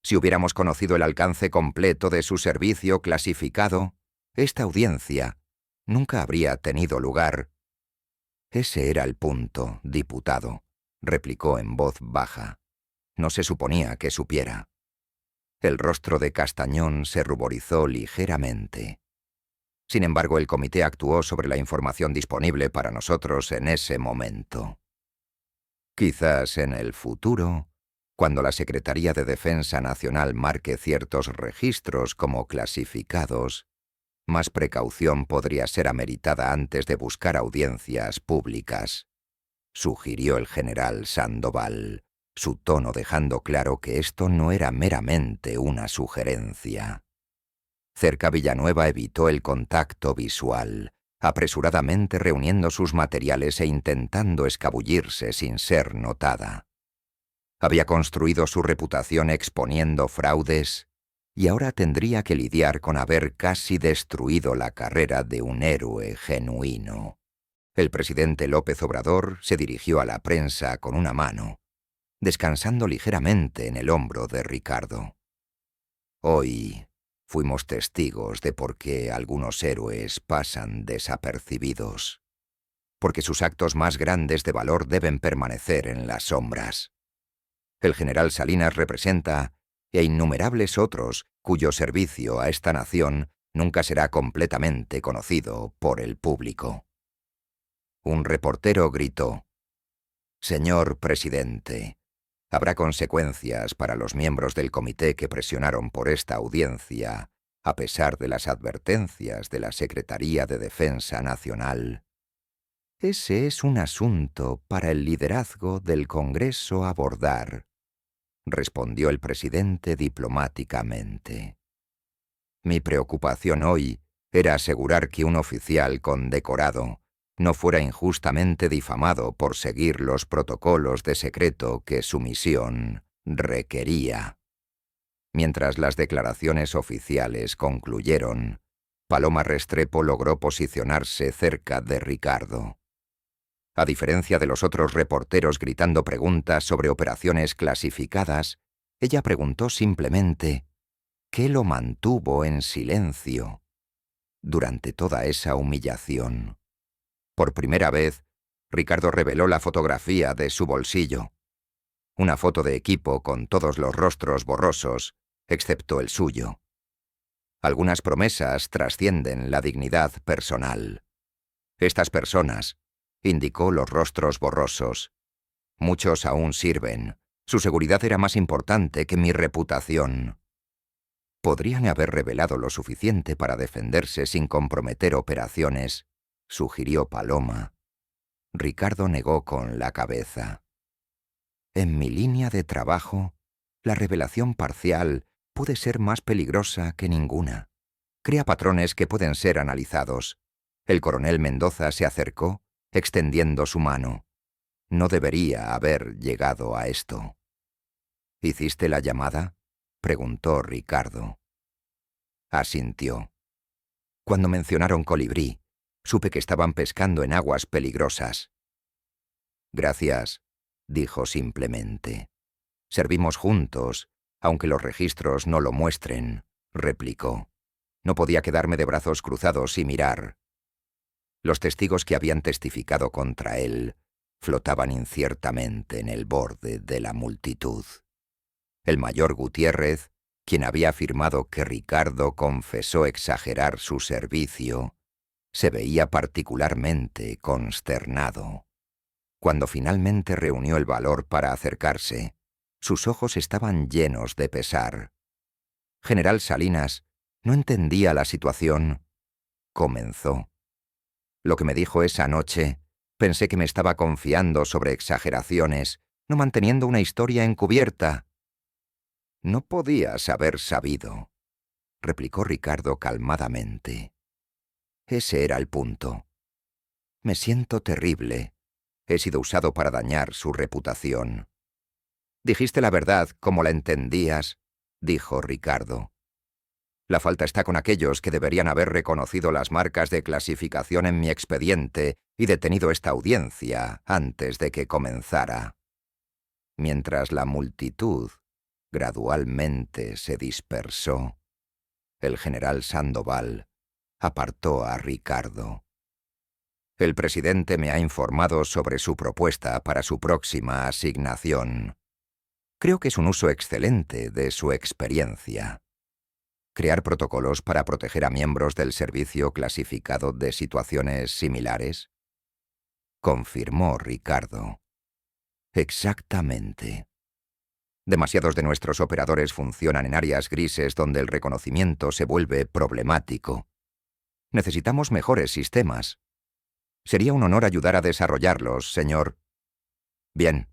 Si hubiéramos conocido el alcance completo de su servicio clasificado, esta audiencia nunca habría tenido lugar». «Ese era el punto, diputado», replicó en voz baja. «No se suponía que supiera». El rostro de Castañón se ruborizó ligeramente. Sin embargo, el comité actuó sobre la información disponible para nosotros en ese momento. Quizás en el futuro, cuando la Secretaría de Defensa Nacional marque ciertos registros como clasificados, más precaución podría ser ameritada antes de buscar audiencias públicas, sugirió el general Sandoval, su tono dejando claro que esto no era meramente una sugerencia. Cerca Villanueva evitó el contacto visual, apresuradamente reuniendo sus materiales e intentando escabullirse sin ser notada. Había construido su reputación exponiendo fraudes y ahora tendría que lidiar con haber casi destruido la carrera de un héroe genuino. El presidente López Obrador se dirigió a la prensa con una mano, descansando ligeramente en el hombro de Ricardo. Hoy fuimos testigos de por qué algunos héroes pasan desapercibidos, porque sus actos más grandes de valor deben permanecer en las sombras. El general Salinas representa a innumerables otros cuyo servicio a esta nación nunca será completamente conocido por el público. Un reportero gritó: «Señor presidente, habrá consecuencias para los miembros del comité que presionaron por esta audiencia, a pesar de las advertencias de la Secretaría de Defensa Nacional. Ese es un asunto para el liderazgo del Congreso abordar», respondió el presidente diplomáticamente. Mi preocupación hoy era asegurar que un oficial condecorado no fuera injustamente difamado por seguir los protocolos de secreto que su misión requería. Mientras las declaraciones oficiales concluyeron, Paloma Restrepo logró posicionarse cerca de Ricardo. A diferencia de los otros reporteros gritando preguntas sobre operaciones clasificadas, ella preguntó simplemente ¿qué lo mantuvo en silencio durante toda esa humillación? Por primera vez, Ricardo reveló la fotografía de su bolsillo. Una foto de equipo con todos los rostros borrosos, excepto el suyo. Algunas promesas trascienden la dignidad personal. Estas personas, indicó los rostros borrosos, muchos aún sirven. Su seguridad era más importante que mi reputación. Podrían haber revelado lo suficiente para defenderse sin comprometer operaciones, sugirió Paloma. Ricardo negó con la cabeza. En mi línea de trabajo, la revelación parcial puede ser más peligrosa que ninguna. Crea patrones que pueden ser analizados. El coronel Mendoza se acercó, extendiendo su mano. No debería haber llegado a esto. ¿Hiciste la llamada?, preguntó Ricardo. Asintió. Cuando mencionaron colibrí, supe que estaban pescando en aguas peligrosas. Gracias, dijo simplemente. Servimos juntos, aunque los registros no lo muestren, replicó. No podía quedarme de brazos cruzados y mirar. Los testigos que habían testificado contra él flotaban inciertamente en el borde de la multitud. El mayor Gutiérrez, quien había afirmado que Ricardo confesó exagerar su servicio, se veía particularmente consternado. Cuando finalmente reunió el valor para acercarse, sus ojos estaban llenos de pesar. General Salinas no entendía la situación. Comenzó. Lo que me dijo esa noche, pensé que me estaba confiando sobre exageraciones, no manteniendo una historia encubierta. No podías haber sabido, replicó Ricardo calmadamente. Ese era el punto. Me siento terrible. He sido usado para dañar su reputación. Dijiste la verdad como la entendías, dijo Ricardo. La falta está con aquellos que deberían haber reconocido las marcas de clasificación en mi expediente y detenido esta audiencia antes de que comenzara. Mientras la multitud gradualmente se dispersó, el general Sandoval apartó a Ricardo. El presidente me ha informado sobre su propuesta para su próxima asignación. Creo que es un uso excelente de su experiencia. ¿Crear protocolos para proteger a miembros del servicio clasificado de situaciones similares? Confirmó Ricardo. Exactamente. Demasiados de nuestros operadores funcionan en áreas grises donde el reconocimiento se vuelve problemático. Necesitamos mejores sistemas. Sería un honor ayudar a desarrollarlos, señor. Bien.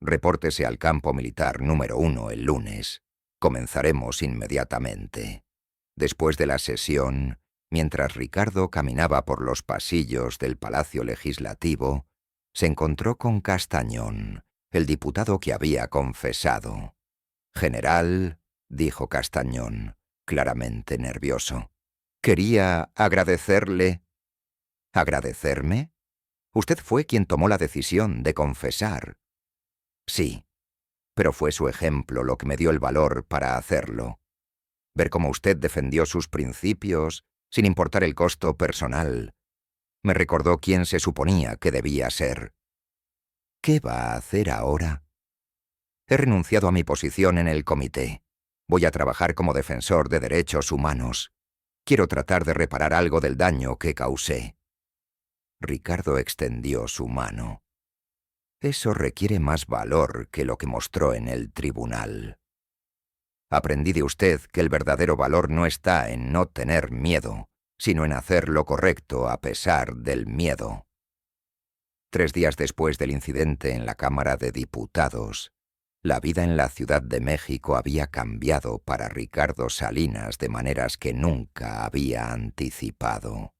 Repórtese al campo militar número 1 el lunes. Comenzaremos inmediatamente. Después de la sesión, mientras Ricardo caminaba por los pasillos del Palacio Legislativo, se encontró con Castañón, el diputado que había confesado. «General», dijo Castañón, claramente nervioso, «quería agradecerle». «¿Agradecerme? Usted fue quien tomó la decisión de confesar». «Sí, pero fue su ejemplo lo que me dio el valor para hacerlo. Ver cómo usted defendió sus principios, sin importar el costo personal, me recordó quién se suponía que debía ser». «¿Qué va a hacer ahora?» «He renunciado a mi posición en el comité. Voy a trabajar como defensor de derechos humanos. Quiero tratar de reparar algo del daño que causé». Ricardo extendió su mano. «Eso requiere más valor que lo que mostró en el tribunal. Aprendí de usted que el verdadero valor no está en no tener miedo, sino en hacer lo correcto a pesar del miedo». 3 días después del incidente en la Cámara de Diputados, la vida en la Ciudad de México había cambiado para Ricardo Salinas de maneras que nunca había anticipado.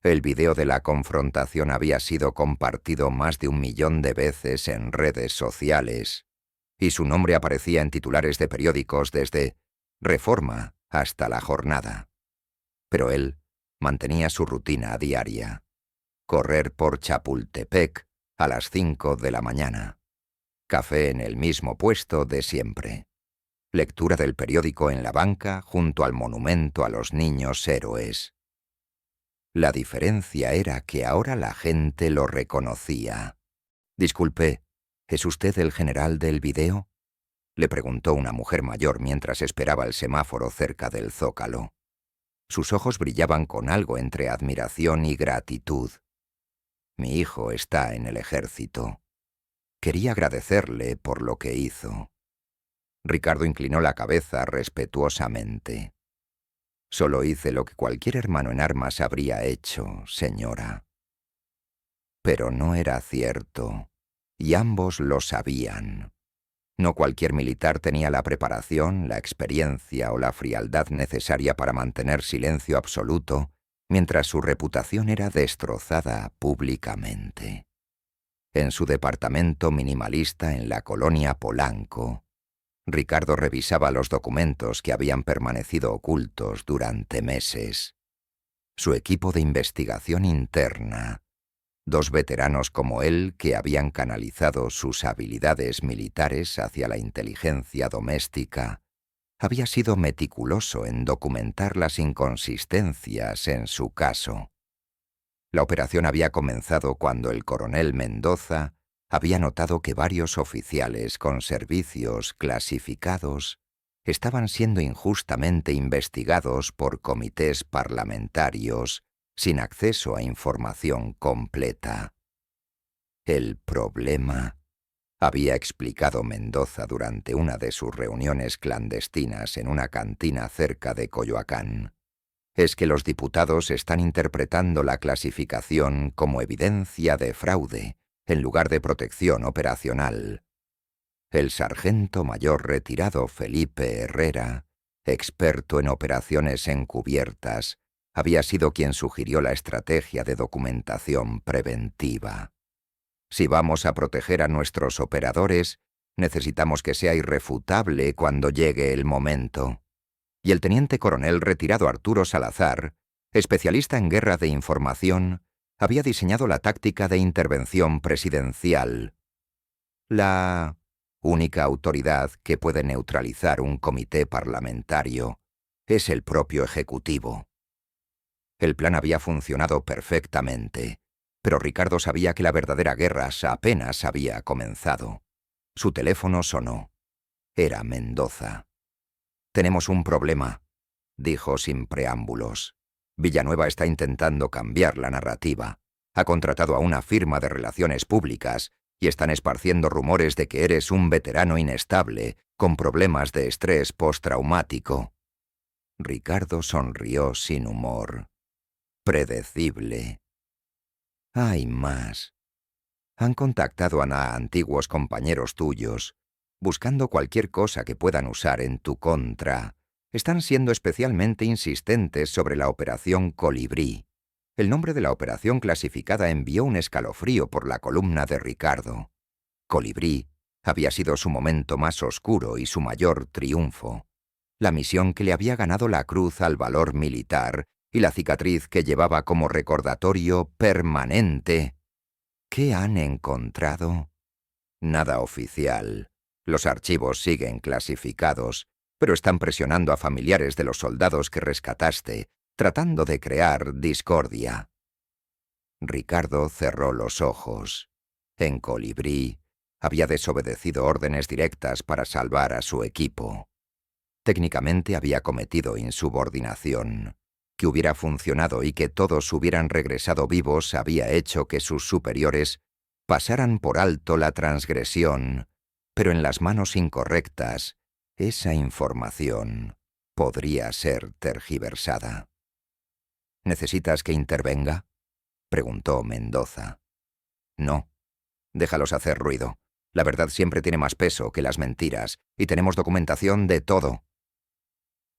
El video de la confrontación había sido compartido más de 1 millón de veces en redes sociales, y su nombre aparecía en titulares de periódicos desde Reforma hasta La Jornada. Pero él mantenía su rutina diaria: correr por Chapultepec a las 5 de la mañana, café en el mismo puesto de siempre, lectura del periódico en la banca junto al monumento a los niños héroes. La diferencia era que ahora la gente lo reconocía. «Disculpe, ¿es usted el general del video?», le preguntó una mujer mayor mientras esperaba el semáforo cerca del Zócalo. Sus ojos brillaban con algo entre admiración y gratitud. «Mi hijo está en el ejército. Quería agradecerle por lo que hizo». Ricardo inclinó la cabeza respetuosamente. «Solo hice lo que cualquier hermano en armas habría hecho, señora». Pero no era cierto, y ambos lo sabían. No cualquier militar tenía la preparación, la experiencia o la frialdad necesaria para mantener silencio absoluto mientras su reputación era destrozada públicamente. En su departamento minimalista en la colonia Polanco, Ricardo revisaba los documentos que habían permanecido ocultos durante meses. Su equipo de investigación interna, 2 veteranos como él que habían canalizado sus habilidades militares hacia la inteligencia doméstica, había sido meticuloso en documentar las inconsistencias en su caso. La operación había comenzado cuando el coronel Mendoza había notado que varios oficiales con servicios clasificados estaban siendo injustamente investigados por comités parlamentarios sin acceso a información completa. «El problema», había explicado Mendoza durante una de sus reuniones clandestinas en una cantina cerca de Coyoacán, «es que los diputados están interpretando la clasificación como evidencia de fraude en lugar de protección operacional». El sargento mayor retirado Felipe Herrera, experto en operaciones encubiertas, había sido quien sugirió la estrategia de documentación preventiva. Si vamos a proteger a nuestros operadores, necesitamos que sea irrefutable cuando llegue el momento. Y el teniente coronel retirado Arturo Salazar, especialista en guerra de información, había diseñado la táctica de intervención presidencial. La única autoridad que puede neutralizar un comité parlamentario es el propio Ejecutivo. El plan había funcionado perfectamente, pero Ricardo sabía que la verdadera guerra apenas había comenzado. Su teléfono sonó. Era Mendoza. «Tenemos un problema», dijo sin preámbulos. Villanueva está intentando cambiar la narrativa. Ha contratado a una firma de relaciones públicas y están esparciendo rumores de que eres un veterano inestable, con problemas de estrés postraumático. Ricardo sonrió sin humor. Predecible. Hay más. Han contactado a antiguos compañeros tuyos, buscando cualquier cosa que puedan usar en tu contra. Están siendo especialmente insistentes sobre la Operación Colibrí. El nombre de la operación clasificada envió un escalofrío por la columna de Ricardo. Colibrí había sido su momento más oscuro y su mayor triunfo. La misión que le había ganado la cruz al valor militar y la cicatriz que llevaba como recordatorio permanente. ¿Qué han encontrado? Nada oficial. Los archivos siguen clasificados, pero están presionando a familiares de los soldados que rescataste, tratando de crear discordia. Ricardo cerró los ojos. En Colibrí había desobedecido órdenes directas para salvar a su equipo. Técnicamente había cometido insubordinación. Que hubiera funcionado y que todos hubieran regresado vivos había hecho que sus superiores pasaran por alto la transgresión, pero en las manos incorrectas, esa información podría ser tergiversada. ¿Necesitas que intervenga?, preguntó Mendoza. No, déjalos hacer ruido. La verdad siempre tiene más peso que las mentiras, y tenemos documentación de todo.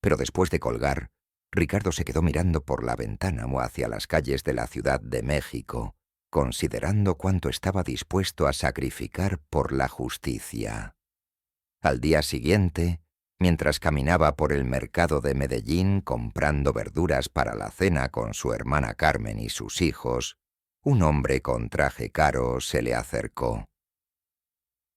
Pero después de colgar, Ricardo se quedó mirando por la ventana o hacia las calles de la Ciudad de México, considerando cuánto estaba dispuesto a sacrificar por la justicia. Al día siguiente, mientras caminaba por el mercado de Medellín comprando verduras para la cena con su hermana Carmen y sus hijos, un hombre con traje caro se le acercó.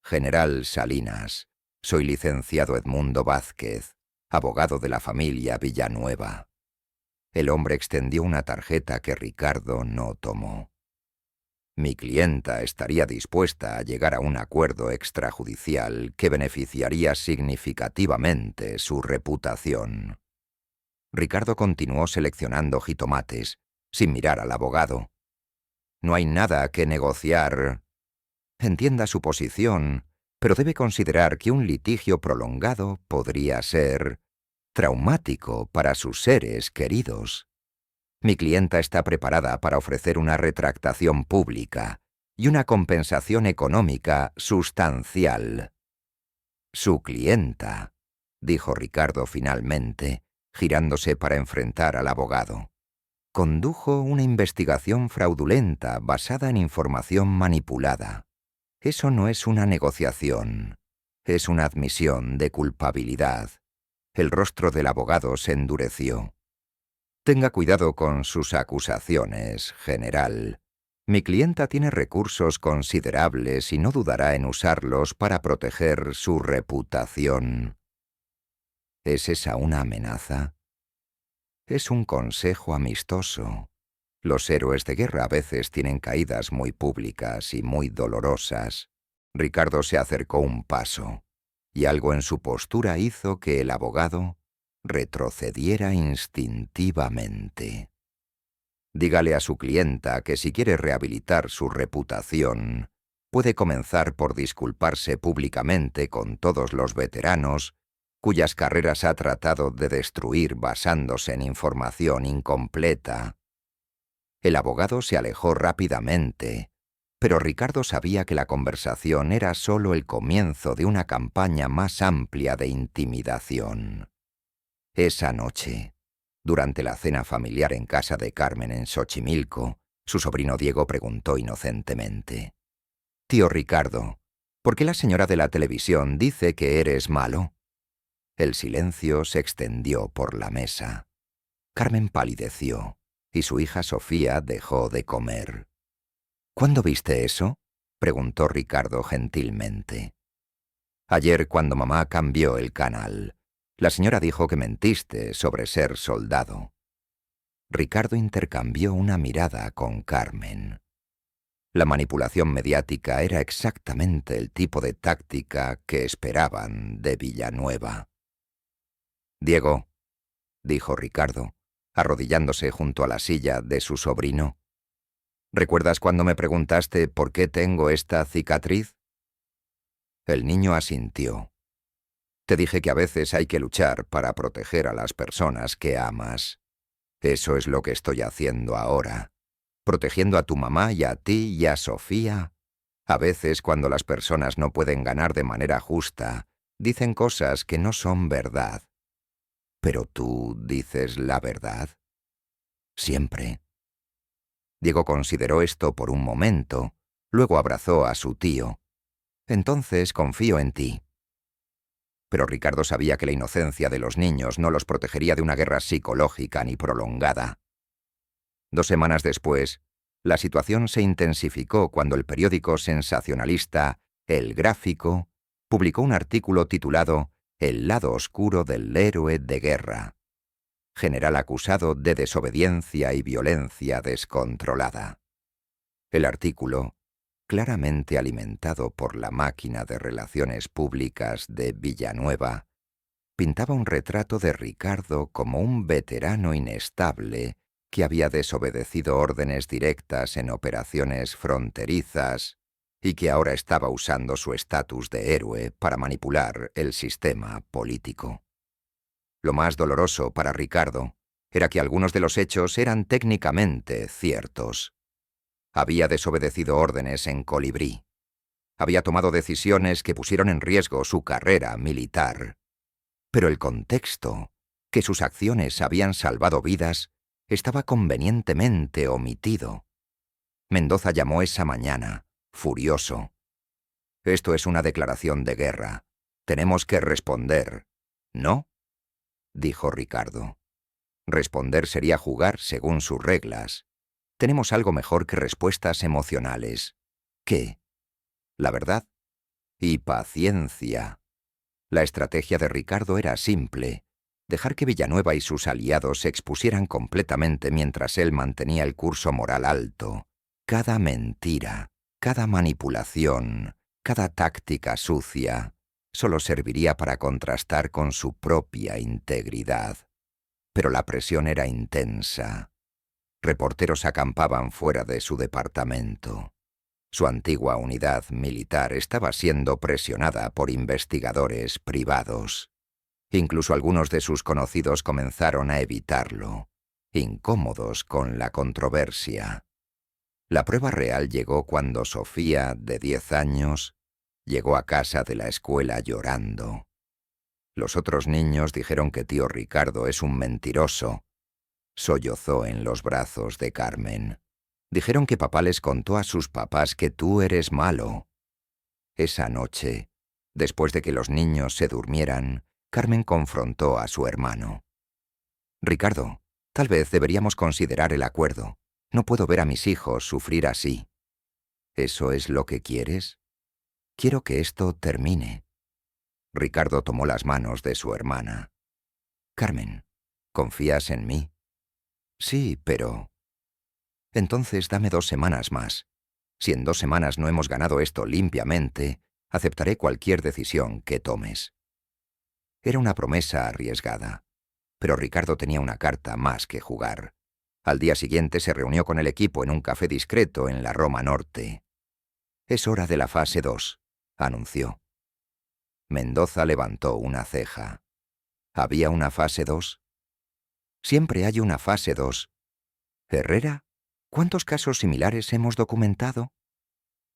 General Salinas, soy licenciado Edmundo Vázquez, abogado de la familia Villanueva. El hombre extendió una tarjeta que Ricardo no tomó. Mi clienta estaría dispuesta a llegar a un acuerdo extrajudicial que beneficiaría significativamente su reputación. Ricardo continuó seleccionando jitomates, sin mirar al abogado. No hay nada que negociar. Entienda su posición, pero debe considerar que un litigio prolongado podría ser traumático para sus seres queridos. Mi clienta está preparada para ofrecer una retractación pública y una compensación económica sustancial. Su clienta, dijo Ricardo finalmente, girándose para enfrentar al abogado, condujo una investigación fraudulenta basada en información manipulada. Eso no es una negociación, es una admisión de culpabilidad. El rostro del abogado se endureció. Tenga cuidado con sus acusaciones, general. Mi clienta tiene recursos considerables y no dudará en usarlos para proteger su reputación. ¿Es esa una amenaza? Es un consejo amistoso. Los héroes de guerra a veces tienen caídas muy públicas y muy dolorosas. Ricardo se acercó un paso, y algo en su postura hizo que el abogado retrocediera instintivamente. Dígale a su clienta que si quiere rehabilitar su reputación, puede comenzar por disculparse públicamente con todos los veteranos cuyas carreras ha tratado de destruir basándose en información incompleta. El abogado se alejó rápidamente, pero Ricardo sabía que la conversación era solo el comienzo de una campaña más amplia de intimidación. Esa noche, durante la cena familiar en casa de Carmen en Xochimilco, su sobrino Diego preguntó inocentemente: «Tío Ricardo, ¿por qué la señora de la televisión dice que eres malo?» El silencio se extendió por la mesa. Carmen palideció, y su hija Sofía dejó de comer. «¿Cuándo viste eso?», preguntó Ricardo gentilmente. «Ayer, cuando mamá cambió el canal. La señora dijo que mentiste sobre ser soldado». Ricardo intercambió una mirada con Carmen. La manipulación mediática era exactamente el tipo de táctica que esperaban de Villanueva. «Diego, dijo Ricardo, arrodillándose junto a la silla de su sobrino. ¿Recuerdas cuando me preguntaste por qué tengo esta cicatriz? El niño asintió. Te dije que a veces hay que luchar para proteger a las personas que amas. Eso es lo que estoy haciendo ahora, protegiendo a tu mamá y a ti y a Sofía. A veces, cuando las personas no pueden ganar de manera justa, dicen cosas que no son verdad. ¿Pero tú dices la verdad? Siempre. Diego consideró esto por un momento, luego abrazó a su tío. Entonces confío en ti. Pero Ricardo sabía que la inocencia de los niños no los protegería de una guerra psicológica ni prolongada. 2 semanas después, la situación se intensificó cuando el periódico sensacionalista El Gráfico publicó un artículo titulado El lado oscuro del héroe de guerra, general acusado de desobediencia y violencia descontrolada. El artículo, claramente alimentado por la máquina de relaciones públicas de Villanueva, pintaba un retrato de Ricardo como un veterano inestable que había desobedecido órdenes directas en operaciones fronterizas y que ahora estaba usando su estatus de héroe para manipular el sistema político. Lo más doloroso para Ricardo era que algunos de los hechos eran técnicamente ciertos. Había desobedecido órdenes en Colibrí. Había tomado decisiones que pusieron en riesgo su carrera militar. Pero el contexto, que sus acciones habían salvado vidas, estaba convenientemente omitido. Mendoza llamó esa mañana, furioso. «Esto es una declaración de guerra. Tenemos que responder». «¿No?», dijo Ricardo. «Responder sería jugar según sus reglas. Tenemos algo mejor que respuestas emocionales». «¿Qué?». «La verdad y paciencia». La estrategia de Ricardo era simple: dejar que Villanueva y sus aliados se expusieran completamente mientras él mantenía el curso moral alto. Cada mentira, cada manipulación, cada táctica sucia, solo serviría para contrastar con su propia integridad. Pero la presión era intensa. Reporteros acampaban fuera de su departamento. Su antigua unidad militar estaba siendo presionada por investigadores privados. Incluso algunos de sus conocidos comenzaron a evitarlo, incómodos con la controversia. La prueba real llegó cuando Sofía, de 10 años, llegó a casa de la escuela llorando. Los otros niños dijeron que tío Ricardo es un mentiroso. Sollozó en los brazos de Carmen. Dijeron que papá les contó a sus papás que tú eres malo. Esa noche, después de que los niños se durmieran, Carmen confrontó a su hermano. «Ricardo, tal vez deberíamos considerar el acuerdo. No puedo ver a mis hijos sufrir así». «¿Eso es lo que quieres?». «Quiero que esto termine». Ricardo tomó las manos de su hermana. «Carmen, ¿confías en mí?». «Sí, pero...». «Entonces dame 2 semanas más. Si en 2 semanas no hemos ganado esto limpiamente, aceptaré cualquier decisión que tomes». Era una promesa arriesgada, pero Ricardo tenía una carta más que jugar. Al día siguiente se reunió con el equipo en un café discreto en la Roma Norte. «Es hora de la fase 2», anunció. Mendoza levantó una ceja. ¿Había una fase 2? «Siempre hay una fase 2. «Herrera, ¿cuántos casos similares hemos documentado?».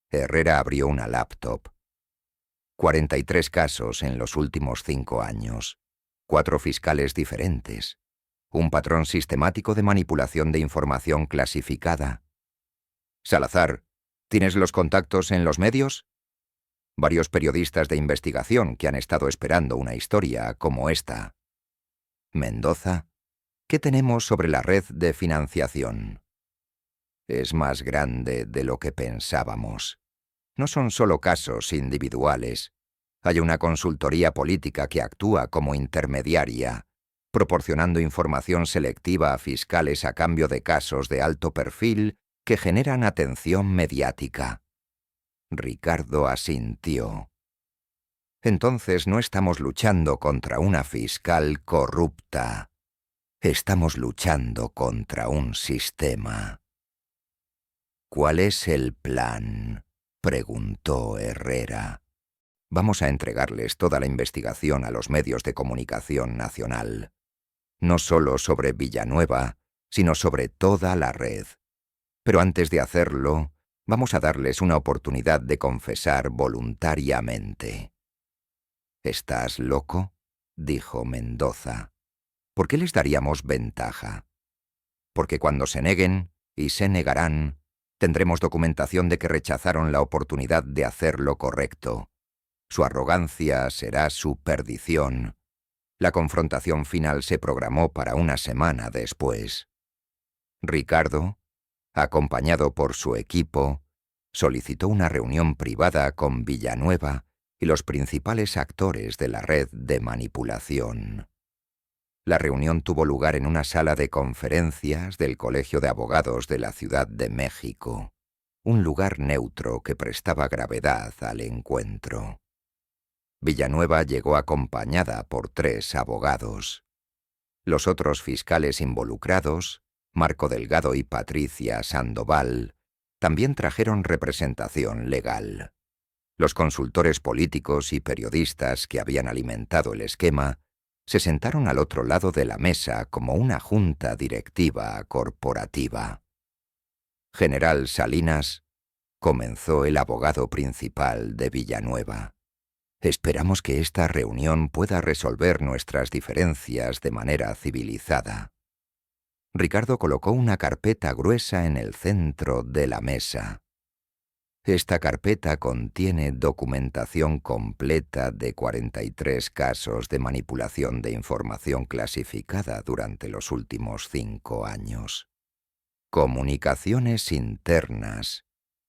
Herrera abrió una laptop. 43 casos en los últimos 5 años. 4 fiscales diferentes. Un patrón sistemático de manipulación de información clasificada. «Salazar, ¿tienes los contactos en los medios?». «Varios periodistas de investigación que han estado esperando una historia como esta». «Mendoza, ¿qué tenemos sobre la red de financiación?». «Es más grande de lo que pensábamos. No son solo casos individuales. Hay una consultoría política que actúa como intermediaria, proporcionando información selectiva a fiscales a cambio de casos de alto perfil que generan atención mediática». Ricardo asintió. «Entonces no estamos luchando contra una fiscal corrupta». Estamos luchando contra un sistema. ¿Cuál es el plan?, preguntó Herrera. Vamos a entregarles toda la investigación a los medios de comunicación nacional. No solo sobre Villanueva, sino sobre toda la red. Pero antes de hacerlo, vamos a darles una oportunidad de confesar voluntariamente. ¿Estás loco?, dijo Mendoza. ¿Por qué les daríamos ventaja? Porque cuando se neguen, y se negarán, tendremos documentación de que rechazaron la oportunidad de hacer lo correcto. Su arrogancia será su perdición. La confrontación final se programó para una semana después. Ricardo, acompañado por su equipo, solicitó una reunión privada con Villanueva y los principales actores de la red de manipulación. La reunión tuvo lugar en una sala de conferencias del Colegio de Abogados de la Ciudad de México, un lugar neutro que prestaba gravedad al encuentro. Villanueva llegó acompañada por 3 abogados. Los otros fiscales involucrados, Marco Delgado y Patricia Sandoval, también trajeron representación legal. Los consultores políticos y periodistas que habían alimentado el esquema se sentaron al otro lado de la mesa como una junta directiva corporativa. General Salinas, comenzó el abogado principal de Villanueva. Esperamos que esta reunión pueda resolver nuestras diferencias de manera civilizada. Ricardo colocó una carpeta gruesa en el centro de la mesa. Esta carpeta contiene documentación completa de 43 casos de manipulación de información clasificada durante los últimos 5 años. Comunicaciones internas,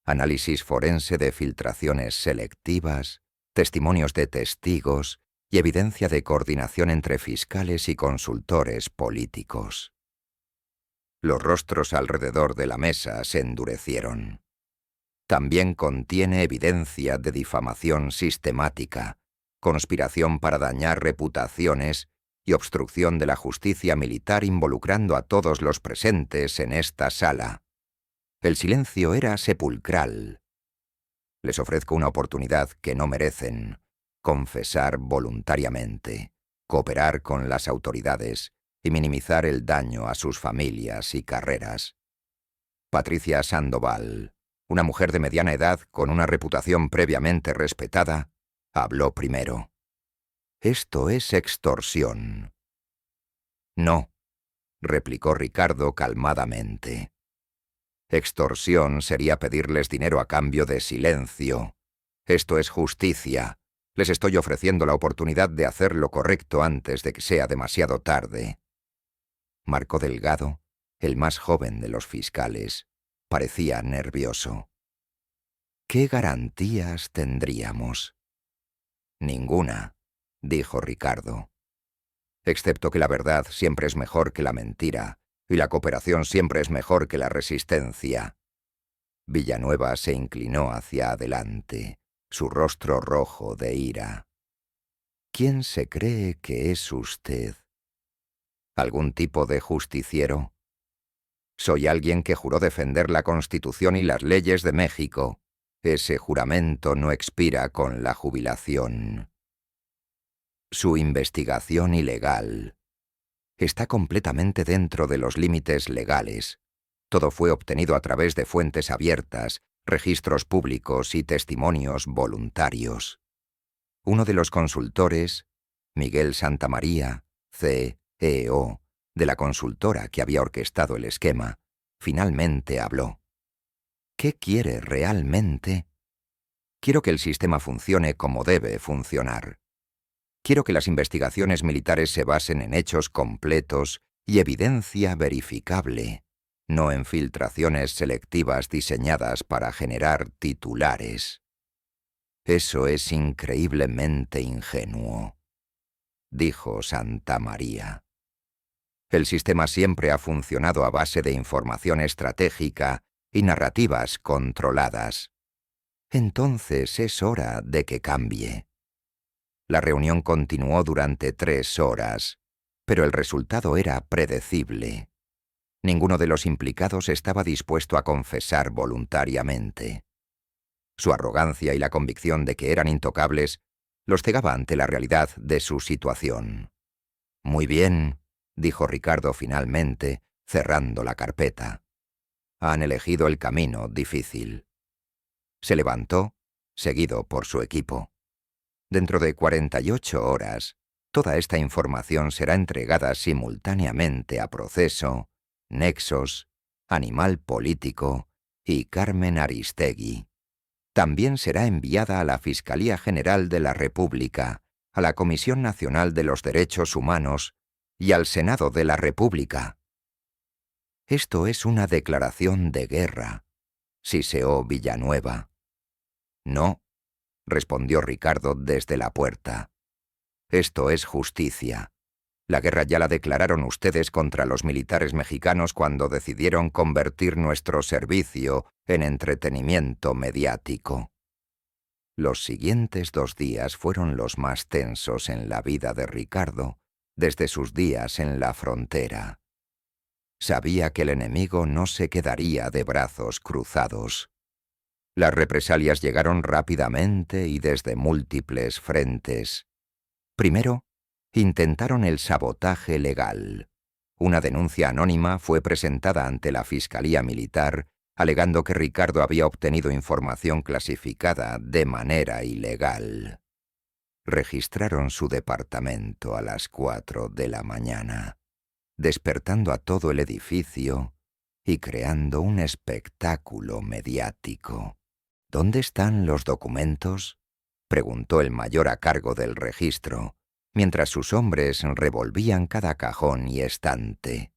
análisis forense de filtraciones selectivas, testimonios de testigos y evidencia de coordinación entre fiscales y consultores políticos. Los rostros alrededor de la mesa se endurecieron. También contiene evidencia de difamación sistemática, conspiración para dañar reputaciones y obstrucción de la justicia militar involucrando a todos los presentes en esta sala. El silencio era sepulcral. Les ofrezco una oportunidad que no merecen: confesar voluntariamente, cooperar con las autoridades y minimizar el daño a sus familias y carreras. Patricia Sandoval, una mujer de mediana edad con una reputación previamente respetada, habló primero. Esto es extorsión. No, replicó Ricardo calmadamente. Extorsión sería pedirles dinero a cambio de silencio. Esto es justicia. Les estoy ofreciendo la oportunidad de hacer lo correcto antes de que sea demasiado tarde. Marco Delgado, el más joven de los fiscales, parecía nervioso. ¿Qué garantías tendríamos? Ninguna, dijo Ricardo. Excepto que la verdad siempre es mejor que la mentira, y la cooperación siempre es mejor que la resistencia. Villanueva se inclinó hacia adelante, su rostro rojo de ira. ¿Quién se cree que es usted? ¿Algún tipo de justiciero? Soy alguien que juró defender la Constitución y las leyes de México. Ese juramento no expira con la jubilación. Su investigación ilegal está completamente dentro de los límites legales. Todo fue obtenido a través de fuentes abiertas, registros públicos y testimonios voluntarios. Uno de los consultores, Miguel Santamaría, CEO, de la consultora que había orquestado el esquema, finalmente habló. ¿Qué quiere realmente? Quiero que el sistema funcione como debe funcionar. Quiero que las investigaciones militares se basen en hechos completos y evidencia verificable, no en filtraciones selectivas diseñadas para generar titulares. Eso es increíblemente ingenuo, dijo Santamaría. El sistema siempre ha funcionado a base de información estratégica y narrativas controladas. Entonces es hora de que cambie. La reunión continuó durante 3 horas. Pero el resultado era predecible. Ninguno de los implicados estaba dispuesto a confesar voluntariamente. Su arrogancia y la convicción de que eran intocables los cegaba ante la realidad de su situación. «Muy bien», dijo Ricardo finalmente, cerrando la carpeta. «Han elegido el camino difícil». Se levantó, seguido por su equipo. Dentro de 48 horas, toda esta información será entregada simultáneamente a Proceso, Nexos, Animal Político y Carmen Aristegui. También será enviada a la Fiscalía General de la República, a la Comisión Nacional de los Derechos Humanos y al Senado de la República. «Esto es una declaración de guerra», siseó Villanueva. «No», respondió Ricardo desde la puerta. «Esto es justicia. La guerra ya la declararon ustedes contra los militares mexicanos cuando decidieron convertir nuestro servicio en entretenimiento mediático». Los siguientes 2 días fueron los más tensos en la vida de Ricardo desde sus días en la frontera. Sabía que el enemigo no se quedaría de brazos cruzados. Las represalias llegaron rápidamente y desde múltiples frentes. Primero, intentaron el sabotaje legal. Una denuncia anónima fue presentada ante la Fiscalía Militar alegando que Ricardo había obtenido información clasificada de manera ilegal. Registraron su departamento a las 4 de la mañana, despertando a todo el edificio y creando un espectáculo mediático. «¿Dónde están los documentos?», preguntó el mayor a cargo del registro, mientras sus hombres revolvían cada cajón y estante.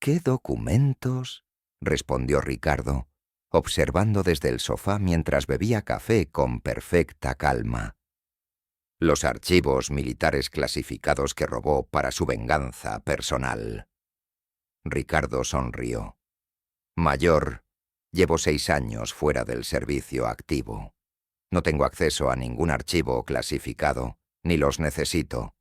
«¿Qué documentos?», respondió Ricardo, observando desde el sofá mientras bebía café con perfecta calma. «Los archivos militares clasificados que robó para su venganza personal». Ricardo sonrió. «Mayor, llevo 6 años fuera del servicio activo. No tengo acceso a ningún archivo clasificado, ni los necesito.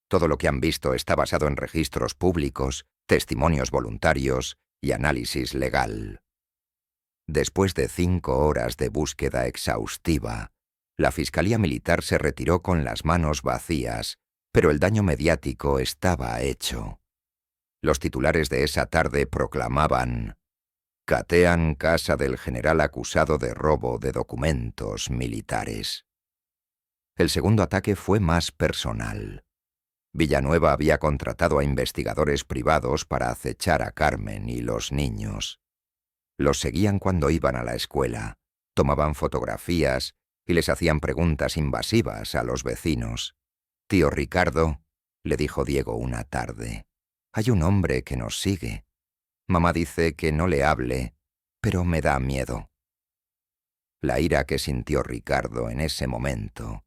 Todo lo que han visto está basado en registros públicos, testimonios voluntarios y análisis legal». Después de 5 horas de búsqueda exhaustiva, la Fiscalía Militar se retiró con las manos vacías, pero el daño mediático estaba hecho. Los titulares de esa tarde proclamaban: «Catean casa del general acusado de robo de documentos militares». El segundo ataque fue más personal. Villanueva había contratado a investigadores privados para acechar a Carmen y los niños. Los seguían cuando iban a la escuela, tomaban fotografías y les hacían preguntas invasivas a los vecinos. «Tío Ricardo», le dijo Diego una tarde, «hay un hombre que nos sigue. Mamá dice que no le hable, pero me da miedo». La ira que sintió Ricardo en ese momento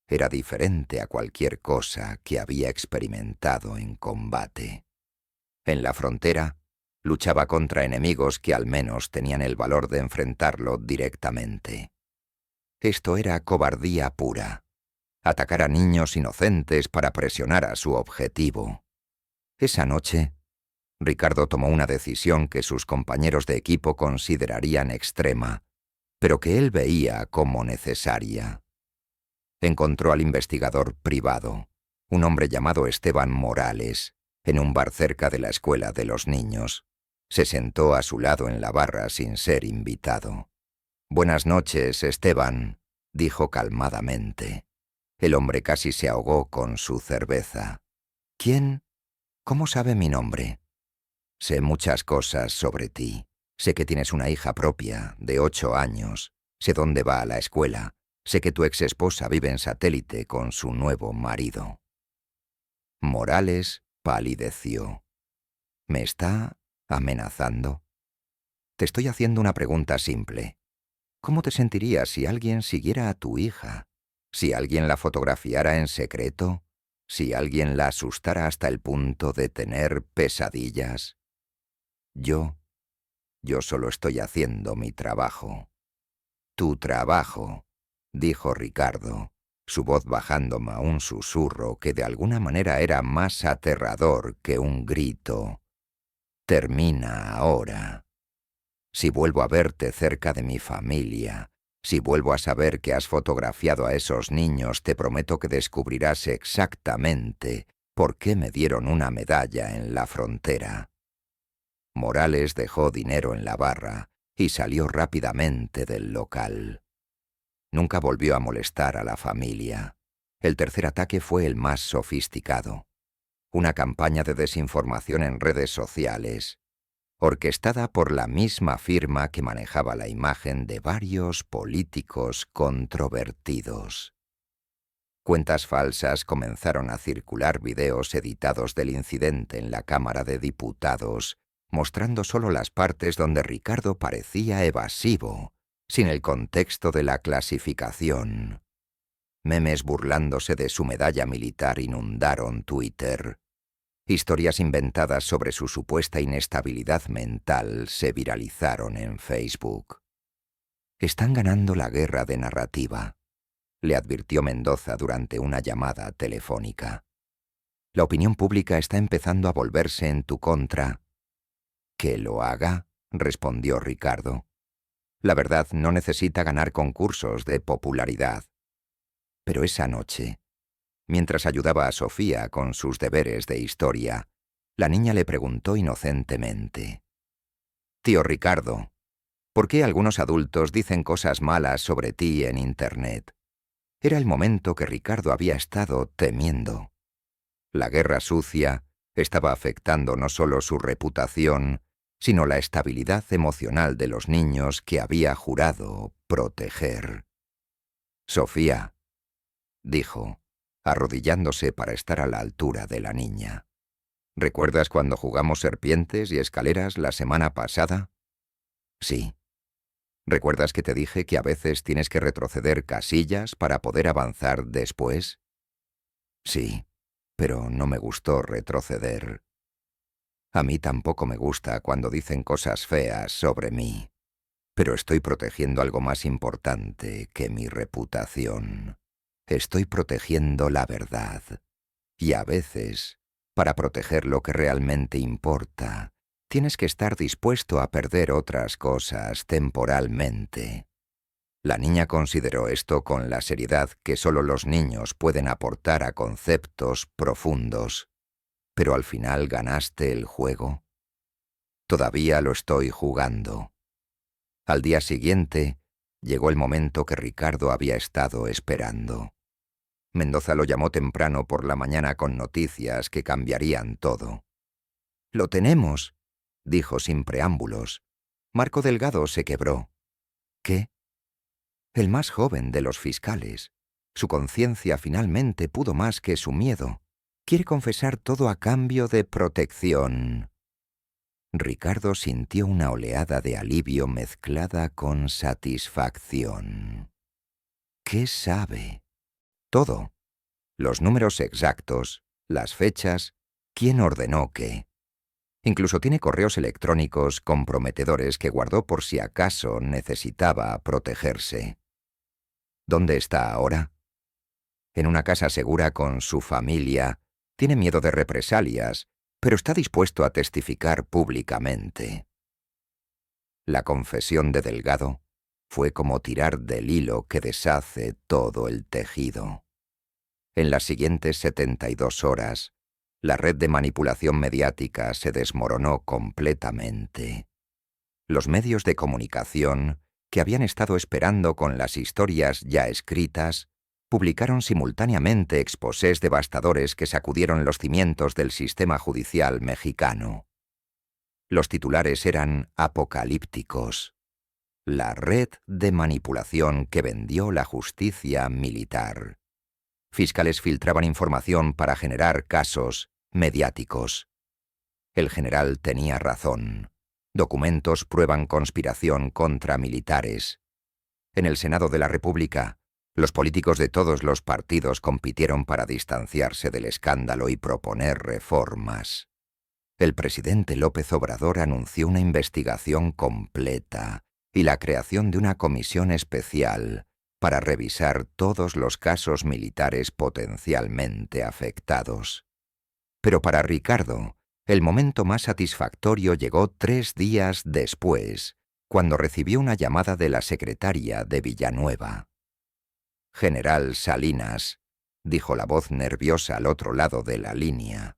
era diferente a cualquier cosa que había experimentado en combate. En la frontera, luchaba contra enemigos que al menos tenían el valor de enfrentarlo directamente. Esto era cobardía pura: atacar a niños inocentes para presionar a su objetivo. Esa noche, Ricardo tomó una decisión que sus compañeros de equipo considerarían extrema, pero que él veía como necesaria. Encontró al investigador privado, un hombre llamado Esteban Morales, en un bar cerca de la escuela de los niños. Se sentó a su lado en la barra sin ser invitado. «Buenas noches, Esteban», dijo calmadamente. El hombre casi se ahogó con su cerveza. «¿Quién? ¿Cómo sabe mi nombre?» «Sé muchas cosas sobre ti. Sé que tienes una hija propia, de 8 años. Sé dónde va a la escuela. Sé que tu exesposa vive en Satélite con su nuevo marido». Morales palideció. «¿Me está amenazando?» «Te estoy haciendo una pregunta simple. ¿Cómo te sentirías si alguien siguiera a tu hija? ¿Si alguien la fotografiara en secreto? ¿Si alguien la asustara hasta el punto de tener pesadillas?» Yo solo estoy haciendo mi trabajo». «Tu trabajo», dijo Ricardo, su voz bajándome a un susurro que de alguna manera era más aterrador que un grito. Termina ahora. Si vuelvo a verte cerca de mi familia, si vuelvo a saber que has fotografiado a esos niños, te prometo que descubrirás exactamente por qué me dieron una medalla en la frontera. Morales dejó dinero en la barra y salió rápidamente del local. Nunca volvió a molestar a la familia. El tercer ataque fue el más sofisticado. Una campaña de desinformación en redes sociales, orquestada por la misma firma que manejaba la imagen de varios políticos controvertidos. Cuentas falsas comenzaron a circular videos editados del incidente en la Cámara de Diputados, mostrando solo las partes donde Ricardo parecía evasivo, sin el contexto de la clasificación. Memes burlándose de su medalla militar inundaron Twitter. Historias inventadas sobre su supuesta inestabilidad mental se viralizaron en Facebook. «Están ganando la guerra de narrativa», le advirtió Mendoza durante una llamada telefónica. «La opinión pública está empezando a volverse en tu contra». «¿Que lo haga?», respondió Ricardo. «La verdad no necesita ganar concursos de popularidad». Pero esa noche, mientras ayudaba a Sofía con sus deberes de historia, la niña le preguntó inocentemente: «Tío Ricardo, ¿por qué algunos adultos dicen cosas malas sobre ti en Internet?». Era el momento que Ricardo había estado temiendo. La guerra sucia estaba afectando no solo su reputación, sino la estabilidad emocional de los niños que había jurado proteger. «Sofía», dijo, arrodillándose para estar a la altura de la niña. «¿Recuerdas cuando jugamos serpientes y escaleras la semana pasada?». «Sí». «¿Recuerdas que te dije que a veces tienes que retroceder casillas para poder avanzar después?». «Sí, pero no me gustó retroceder». «A mí tampoco me gusta cuando dicen cosas feas sobre mí, pero estoy protegiendo algo más importante que mi reputación. Estoy protegiendo la verdad. Y a veces, para proteger lo que realmente importa, tienes que estar dispuesto a perder otras cosas temporalmente». La niña consideró esto con la seriedad que solo los niños pueden aportar a conceptos profundos. «¿Pero al final ganaste el juego?». «Todavía lo estoy jugando». Al día siguiente, llegó el momento que Ricardo había estado esperando. Mendoza lo llamó temprano por la mañana con noticias que cambiarían todo. «Lo tenemos», dijo sin preámbulos. «Marco Delgado se quebró». «¿Qué?». «El más joven de los fiscales. Su conciencia finalmente pudo más que su miedo. Quiere confesar todo a cambio de protección». Ricardo sintió una oleada de alivio mezclada con satisfacción. «¿Qué sabe?». «Todo. Los números exactos, las fechas, quién ordenó qué. Incluso tiene correos electrónicos comprometedores que guardó por si acaso necesitaba protegerse». «¿Dónde está ahora?». «En una casa segura con su familia. Tiene miedo de represalias, pero está dispuesto a testificar públicamente». La confesión de Delgado fue como tirar del hilo que deshace todo el tejido. En las siguientes 72 horas, la red de manipulación mediática se desmoronó completamente. Los medios de comunicación, que habían estado esperando con las historias ya escritas, publicaron simultáneamente exposés devastadores que sacudieron los cimientos del sistema judicial mexicano. Los titulares eran apocalípticos. La red de manipulación que vendió la justicia militar. Fiscales filtraban información para generar casos mediáticos. El general tenía razón. Documentos prueban conspiración contra militares. En el Senado de la República, los políticos de todos los partidos compitieron para distanciarse del escándalo y proponer reformas. El presidente López Obrador anunció una investigación completa y la creación de una comisión especial para revisar todos los casos militares potencialmente afectados. Pero para Ricardo, el momento más satisfactorio llegó 3 días después, cuando recibió una llamada de la secretaria de Villanueva. «General Salinas», dijo la voz nerviosa al otro lado de la línea,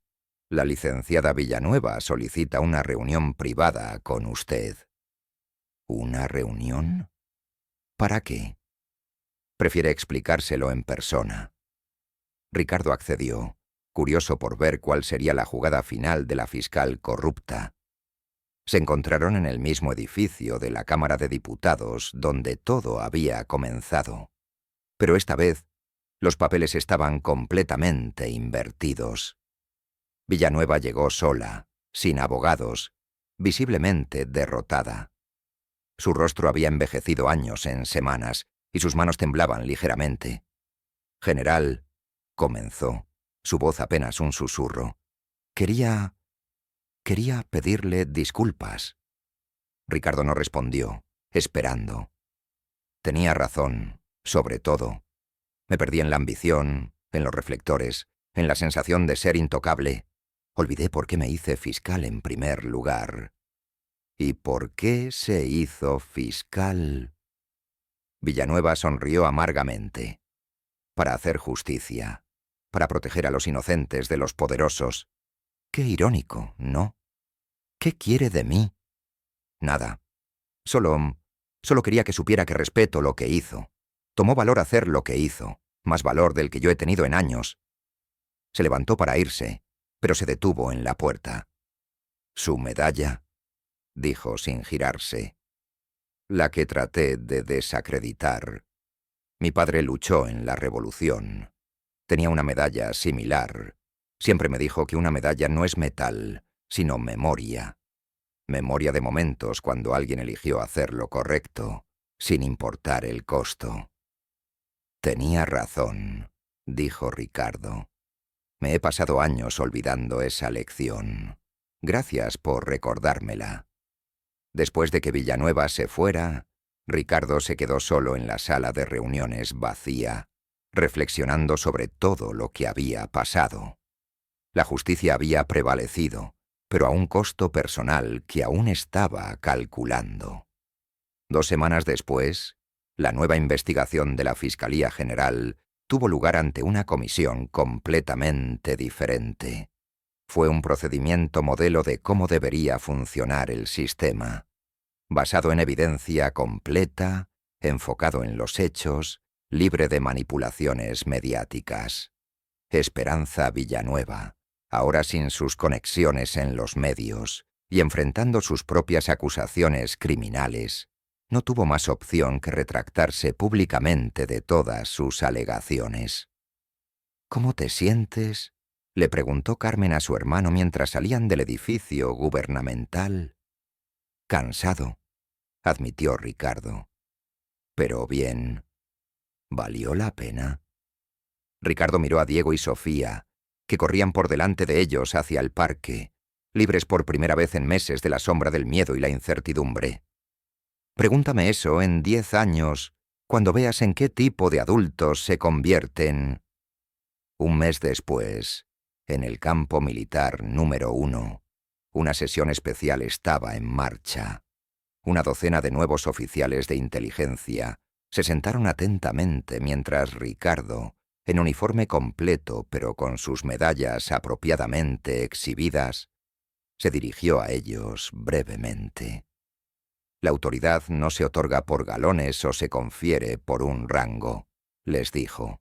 «la licenciada Villanueva solicita una reunión privada con usted». «¿Una reunión? ¿Para qué?» «Prefiere explicárselo en persona». Ricardo accedió, curioso por ver cuál sería la jugada final de la fiscal corrupta. Se encontraron en el mismo edificio de la Cámara de Diputados donde todo había comenzado. Pero esta vez, los papeles estaban completamente invertidos. Villanueva llegó sola, sin abogados, visiblemente derrotada. Su rostro había envejecido años en semanas, y sus manos temblaban ligeramente. «General», comenzó, su voz apenas un susurro, Quería pedirle disculpas». Ricardo no respondió, esperando. Tenía razón, sobre todo. Me perdí en la ambición, en los reflectores, en la sensación de ser intocable. Olvidé por qué me hice fiscal en primer lugar. ¿Y por qué se hizo fiscal? Villanueva sonrió amargamente. Para hacer justicia, para proteger a los inocentes de los poderosos. Qué irónico, ¿no? ¿Qué quiere de mí? Nada. Solo quería que supiera que respeto lo que hizo. Tomó valor hacer lo que hizo, más valor del que yo he tenido en años. Se levantó para irse, pero se detuvo en la puerta. «¿Su medalla?», dijo sin girarse. «La que traté de desacreditar. Mi padre luchó en la Revolución. Tenía una medalla similar. Siempre me dijo que una medalla no es metal, sino memoria. Memoria de momentos cuando alguien eligió hacer lo correcto, sin importar el costo». «Tenía razón», dijo Ricardo. «Me he pasado años olvidando esa lección. Gracias por recordármela». Después de que Villanueva se fuera, Ricardo se quedó solo en la sala de reuniones vacía, reflexionando sobre todo lo que había pasado. La justicia había prevalecido, pero a un costo personal que aún estaba calculando. 2 semanas después, la nueva investigación de la Fiscalía General tuvo lugar ante una comisión completamente diferente. Fue un procedimiento modelo de cómo debería funcionar el sistema, basado en evidencia completa, enfocado en los hechos, libre de manipulaciones mediáticas. Esperanza Villanueva, ahora sin sus conexiones en los medios y enfrentando sus propias acusaciones criminales, no tuvo más opción que retractarse públicamente de todas sus alegaciones. «¿Cómo te sientes?», le preguntó Carmen a su hermano mientras salían del edificio gubernamental. «Cansado», admitió Ricardo. «Pero bien. ¿Valió la pena?». Ricardo miró a Diego y Sofía, que corrían por delante de ellos hacia el parque, libres por primera vez en meses de la sombra del miedo y la incertidumbre. «Pregúntame eso en 10 años, cuando veas en qué tipo de adultos se convierten». 1 mes después, en el campo militar número 1, una sesión especial estaba en marcha. Una docena de nuevos oficiales de inteligencia se sentaron atentamente mientras Ricardo, en uniforme completo pero con sus medallas apropiadamente exhibidas, se dirigió a ellos brevemente. «La autoridad no se otorga por galones o se confiere por un rango», les dijo.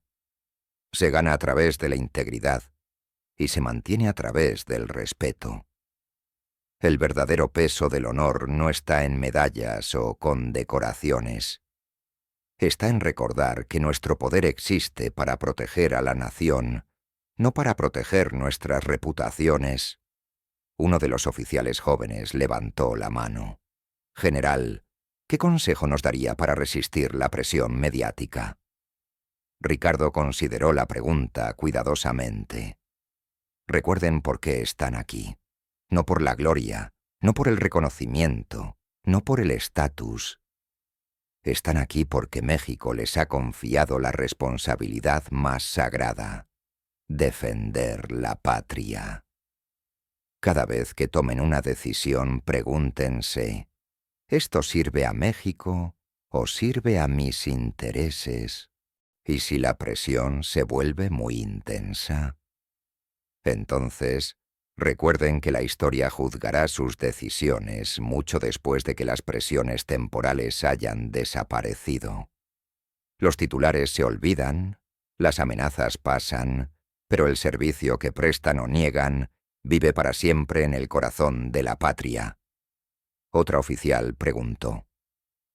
«Se gana a través de la integridad y se mantiene a través del respeto. El verdadero peso del honor no está en medallas o condecoraciones. Está en recordar que nuestro poder existe para proteger a la nación, no para proteger nuestras reputaciones». Uno de los oficiales jóvenes levantó la mano. «General, ¿qué consejo nos daría para resistir la presión mediática?». Ricardo consideró la pregunta cuidadosamente. «Recuerden por qué están aquí. No por la gloria, no por el reconocimiento, no por el estatus. Están aquí porque México les ha confiado la responsabilidad más sagrada: defender la patria. Cada vez que tomen una decisión, pregúntense: ¿esto sirve a México o sirve a mis intereses? ¿Y si la presión se vuelve muy intensa? Entonces, recuerden que la historia juzgará sus decisiones mucho después de que las presiones temporales hayan desaparecido. Los titulares se olvidan, las amenazas pasan, pero el servicio que prestan o niegan vive para siempre en el corazón de la patria. Otra oficial preguntó: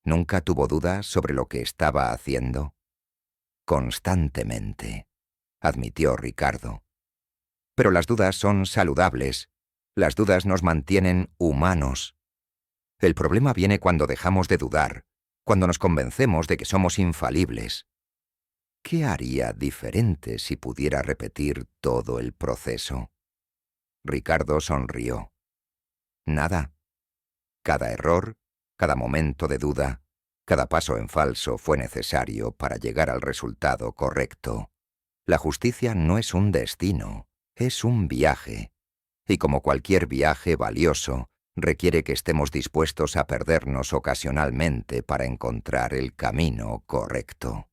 ¿nunca tuvo dudas sobre lo que estaba haciendo? Constantemente, admitió Ricardo. Pero las dudas son saludables. Las dudas nos mantienen humanos. El problema viene cuando dejamos de dudar, cuando nos convencemos de que somos infalibles. ¿Qué haría diferente si pudiera repetir todo el proceso? Ricardo sonrió. Nada. Cada error, cada momento de duda, cada paso en falso fue necesario para llegar al resultado correcto. La justicia no es un destino, es un viaje. Y como cualquier viaje valioso, requiere que estemos dispuestos a perdernos ocasionalmente para encontrar el camino correcto.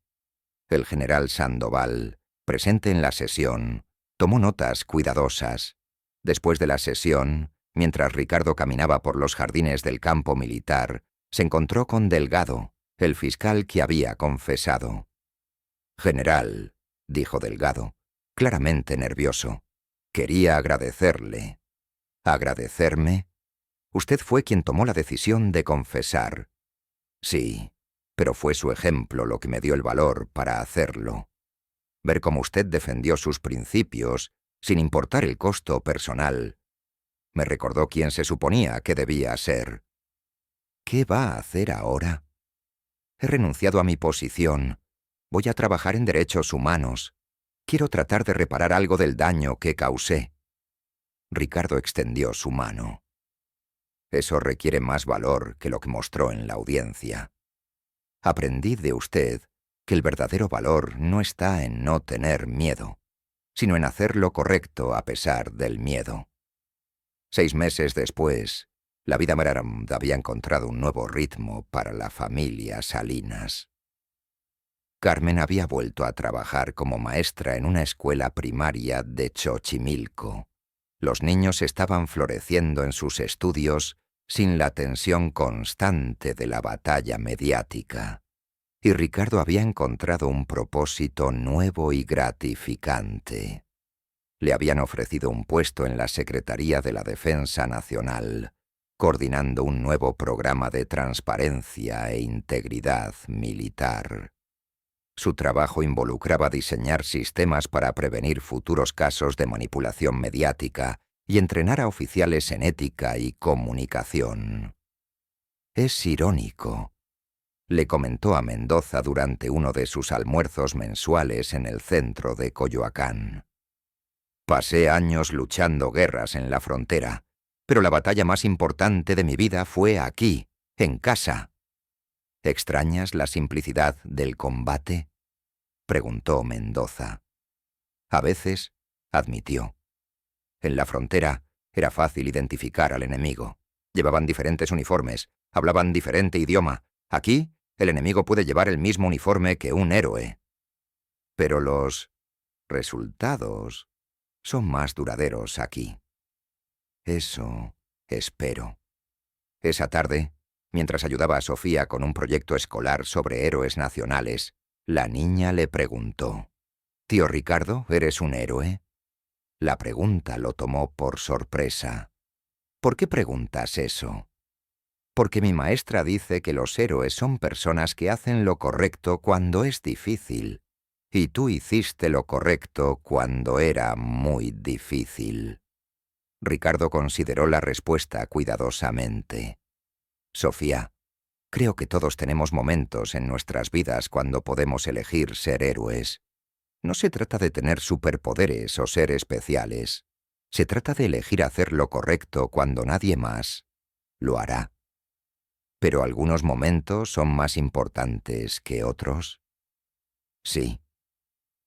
El general Sandoval, presente en la sesión, tomó notas cuidadosas. Después de la sesión, mientras Ricardo caminaba por los jardines del campo militar, se encontró con Delgado, el fiscal que había confesado. «General», dijo Delgado, claramente nervioso, «quería agradecerle». «¿Agradecerme? Usted fue quien tomó la decisión de confesar». «Sí, pero fue su ejemplo lo que me dio el valor para hacerlo. Ver cómo usted defendió sus principios, sin importar el costo personal, me recordó quién se suponía que debía ser». «¿Qué va a hacer ahora?» «He renunciado a mi posición. Voy a trabajar en derechos humanos. Quiero tratar de reparar algo del daño que causé». Ricardo extendió su mano. «Eso requiere más valor que lo que mostró en la audiencia. Aprendí de usted que el verdadero valor no está en no tener miedo, sino en hacer lo correcto a pesar del miedo». 6 meses después, la vida Maram había encontrado un nuevo ritmo para la familia Salinas. Carmen había vuelto a trabajar como maestra en una escuela primaria de Xochimilco. Los niños estaban floreciendo en sus estudios sin la tensión constante de la batalla mediática. Y Ricardo había encontrado un propósito nuevo y gratificante. Le habían ofrecido un puesto en la Secretaría de la Defensa Nacional, coordinando un nuevo programa de transparencia e integridad militar. Su trabajo involucraba diseñar sistemas para prevenir futuros casos de manipulación mediática y entrenar a oficiales en ética y comunicación. «Es irónico», le comentó a Mendoza durante uno de sus almuerzos mensuales en el centro de Coyoacán. «Pasé años luchando guerras en la frontera, pero la batalla más importante de mi vida fue aquí, en casa». «¿Extrañas la simplicidad del combate?», preguntó Mendoza. «A veces», admitió. «En la frontera era fácil identificar al enemigo. Llevaban diferentes uniformes, hablaban diferente idioma. Aquí, el enemigo puede llevar el mismo uniforme que un héroe. Pero los resultados son más duraderos aquí. Eso espero». Esa tarde, mientras ayudaba a Sofía con un proyecto escolar sobre héroes nacionales, la niña le preguntó: «¿Tío Ricardo, eres un héroe?». La pregunta lo tomó por sorpresa. «¿Por qué preguntas eso?». «Porque mi maestra dice que los héroes son personas que hacen lo correcto cuando es difícil. Y tú hiciste lo correcto cuando era muy difícil». Ricardo consideró la respuesta cuidadosamente. «Sofía, creo que todos tenemos momentos en nuestras vidas cuando podemos elegir ser héroes. No se trata de tener superpoderes o ser especiales. Se trata de elegir hacer lo correcto cuando nadie más lo hará». ¿Pero algunos momentos son más importantes que otros? Sí.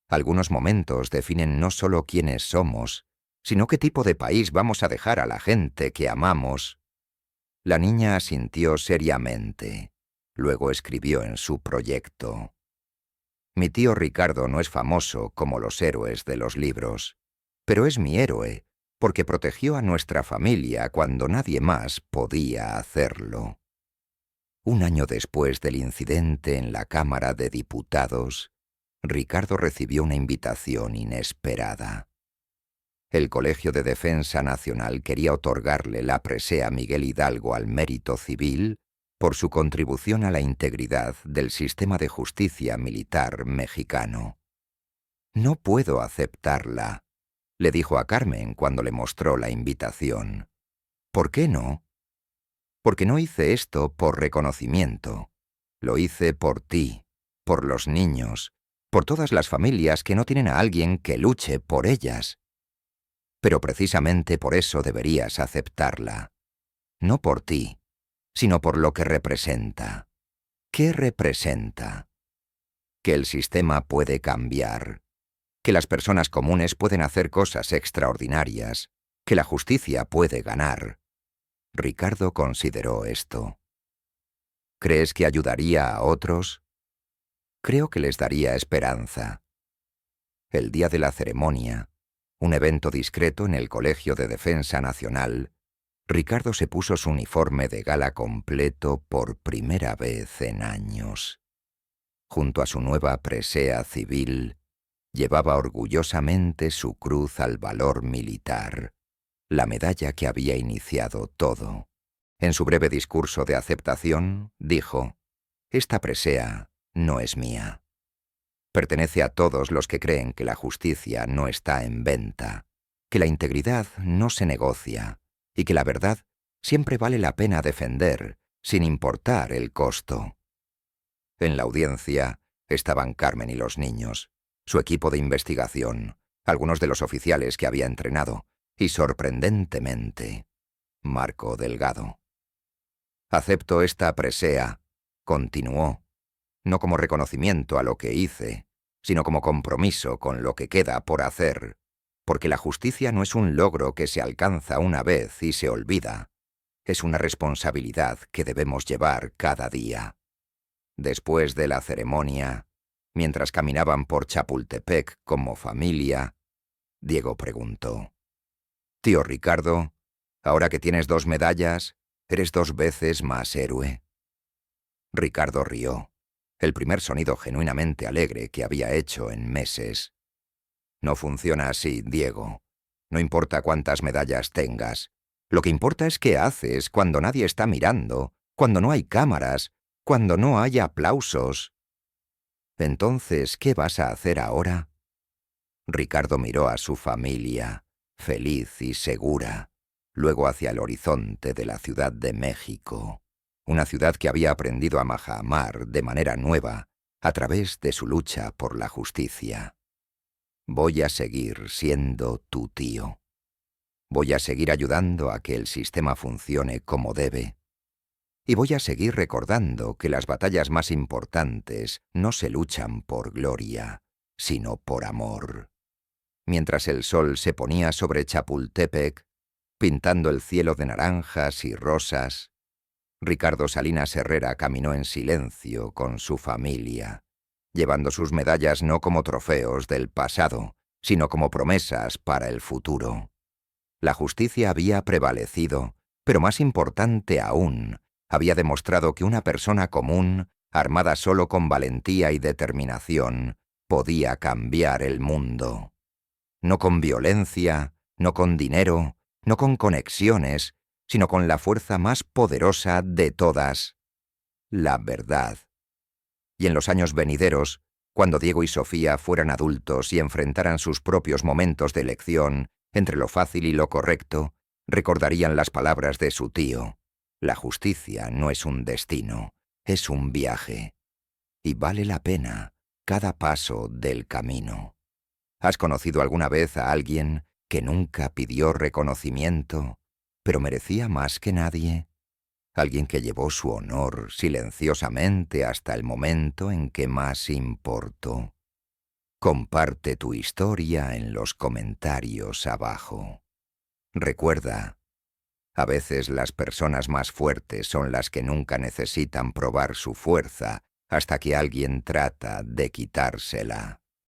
Algunos momentos definen no solo quiénes somos, sino qué tipo de país vamos a dejar a la gente que amamos. La niña asintió seriamente. Luego escribió en su proyecto: Mi tío Ricardo no es famoso como los héroes de los libros, pero es mi héroe, porque protegió a nuestra familia cuando nadie más podía hacerlo. Un año después del incidente en la Cámara de Diputados, Ricardo recibió una invitación inesperada. El Colegio de Defensa Nacional quería otorgarle la presea Miguel Hidalgo al mérito civil por su contribución a la integridad del sistema de justicia militar mexicano. «No puedo aceptarla», le dijo a Carmen cuando le mostró la invitación. «¿Por qué no?» «Porque no hice esto por reconocimiento. Lo hice por ti, por los niños, por todas las familias que no tienen a alguien que luche por ellas. Pero precisamente por eso deberías aceptarla. No por ti, sino por lo que representa». ¿Qué representa? Que el sistema puede cambiar, que las personas comunes pueden hacer cosas extraordinarias, que la justicia puede ganar. Ricardo consideró esto. ¿Crees que ayudaría a otros? Creo que les daría esperanza. El día de la ceremonia, un evento discreto en el Colegio de Defensa Nacional, Ricardo se puso su uniforme de gala completo por primera vez en años. Junto a su nueva presea civil, llevaba orgullosamente su cruz al valor militar, la medalla que había iniciado todo. En su breve discurso de aceptación, dijo: «Esta presea no es mía. Pertenece a todos los que creen que la justicia no está en venta, que la integridad no se negocia y que la verdad siempre vale la pena defender, sin importar el costo». En la audiencia estaban Carmen y los niños, su equipo de investigación, algunos de los oficiales que había entrenado, y sorprendentemente, Marco Delgado. «Acepto esta presea», continuó, «no como reconocimiento a lo que hice, sino como compromiso con lo que queda por hacer, porque la justicia no es un logro que se alcanza una vez y se olvida, es una responsabilidad que debemos llevar cada día». Después de la ceremonia, mientras caminaban por Chapultepec como familia, Diego preguntó: «Tío Ricardo, ahora que tienes 2 medallas, ¿eres 2 veces más héroe?» Ricardo rió, el primer sonido genuinamente alegre que había hecho en meses. «No funciona así, Diego. No importa cuántas medallas tengas. Lo que importa es qué haces cuando nadie está mirando, cuando no hay cámaras, cuando no hay aplausos». «Entonces, ¿qué vas a hacer ahora?» Ricardo miró a su familia, feliz y segura, luego hacia el horizonte de la Ciudad de México, una ciudad que había aprendido a amar de manera nueva a través de su lucha por la justicia. «Voy a seguir siendo tu tío. Voy a seguir ayudando a que el sistema funcione como debe. Y voy a seguir recordando que las batallas más importantes no se luchan por gloria, sino por amor». Mientras el sol se ponía sobre Chapultepec, pintando el cielo de naranjas y rosas, Ricardo Salinas Herrera caminó en silencio con su familia, llevando sus medallas no como trofeos del pasado, sino como promesas para el futuro. La justicia había prevalecido, pero más importante aún, había demostrado que una persona común, armada solo con valentía y determinación, podía cambiar el mundo. No con violencia, no con dinero, no con conexiones, sino con la fuerza más poderosa de todas: la verdad. Y en los años venideros, cuando Diego y Sofía fueran adultos y enfrentaran sus propios momentos de elección entre lo fácil y lo correcto, recordarían las palabras de su tío: «La justicia no es un destino, es un viaje. Y vale la pena cada paso del camino». ¿Has conocido alguna vez a alguien que nunca pidió reconocimiento, pero merecía más que nadie? alguien que llevó su honor silenciosamente hasta el momento en que más importó. Comparte tu historia en los comentarios abajo. Recuerda, a veces las personas más fuertes son las que nunca necesitan probar su fuerza hasta que alguien trata de quitársela.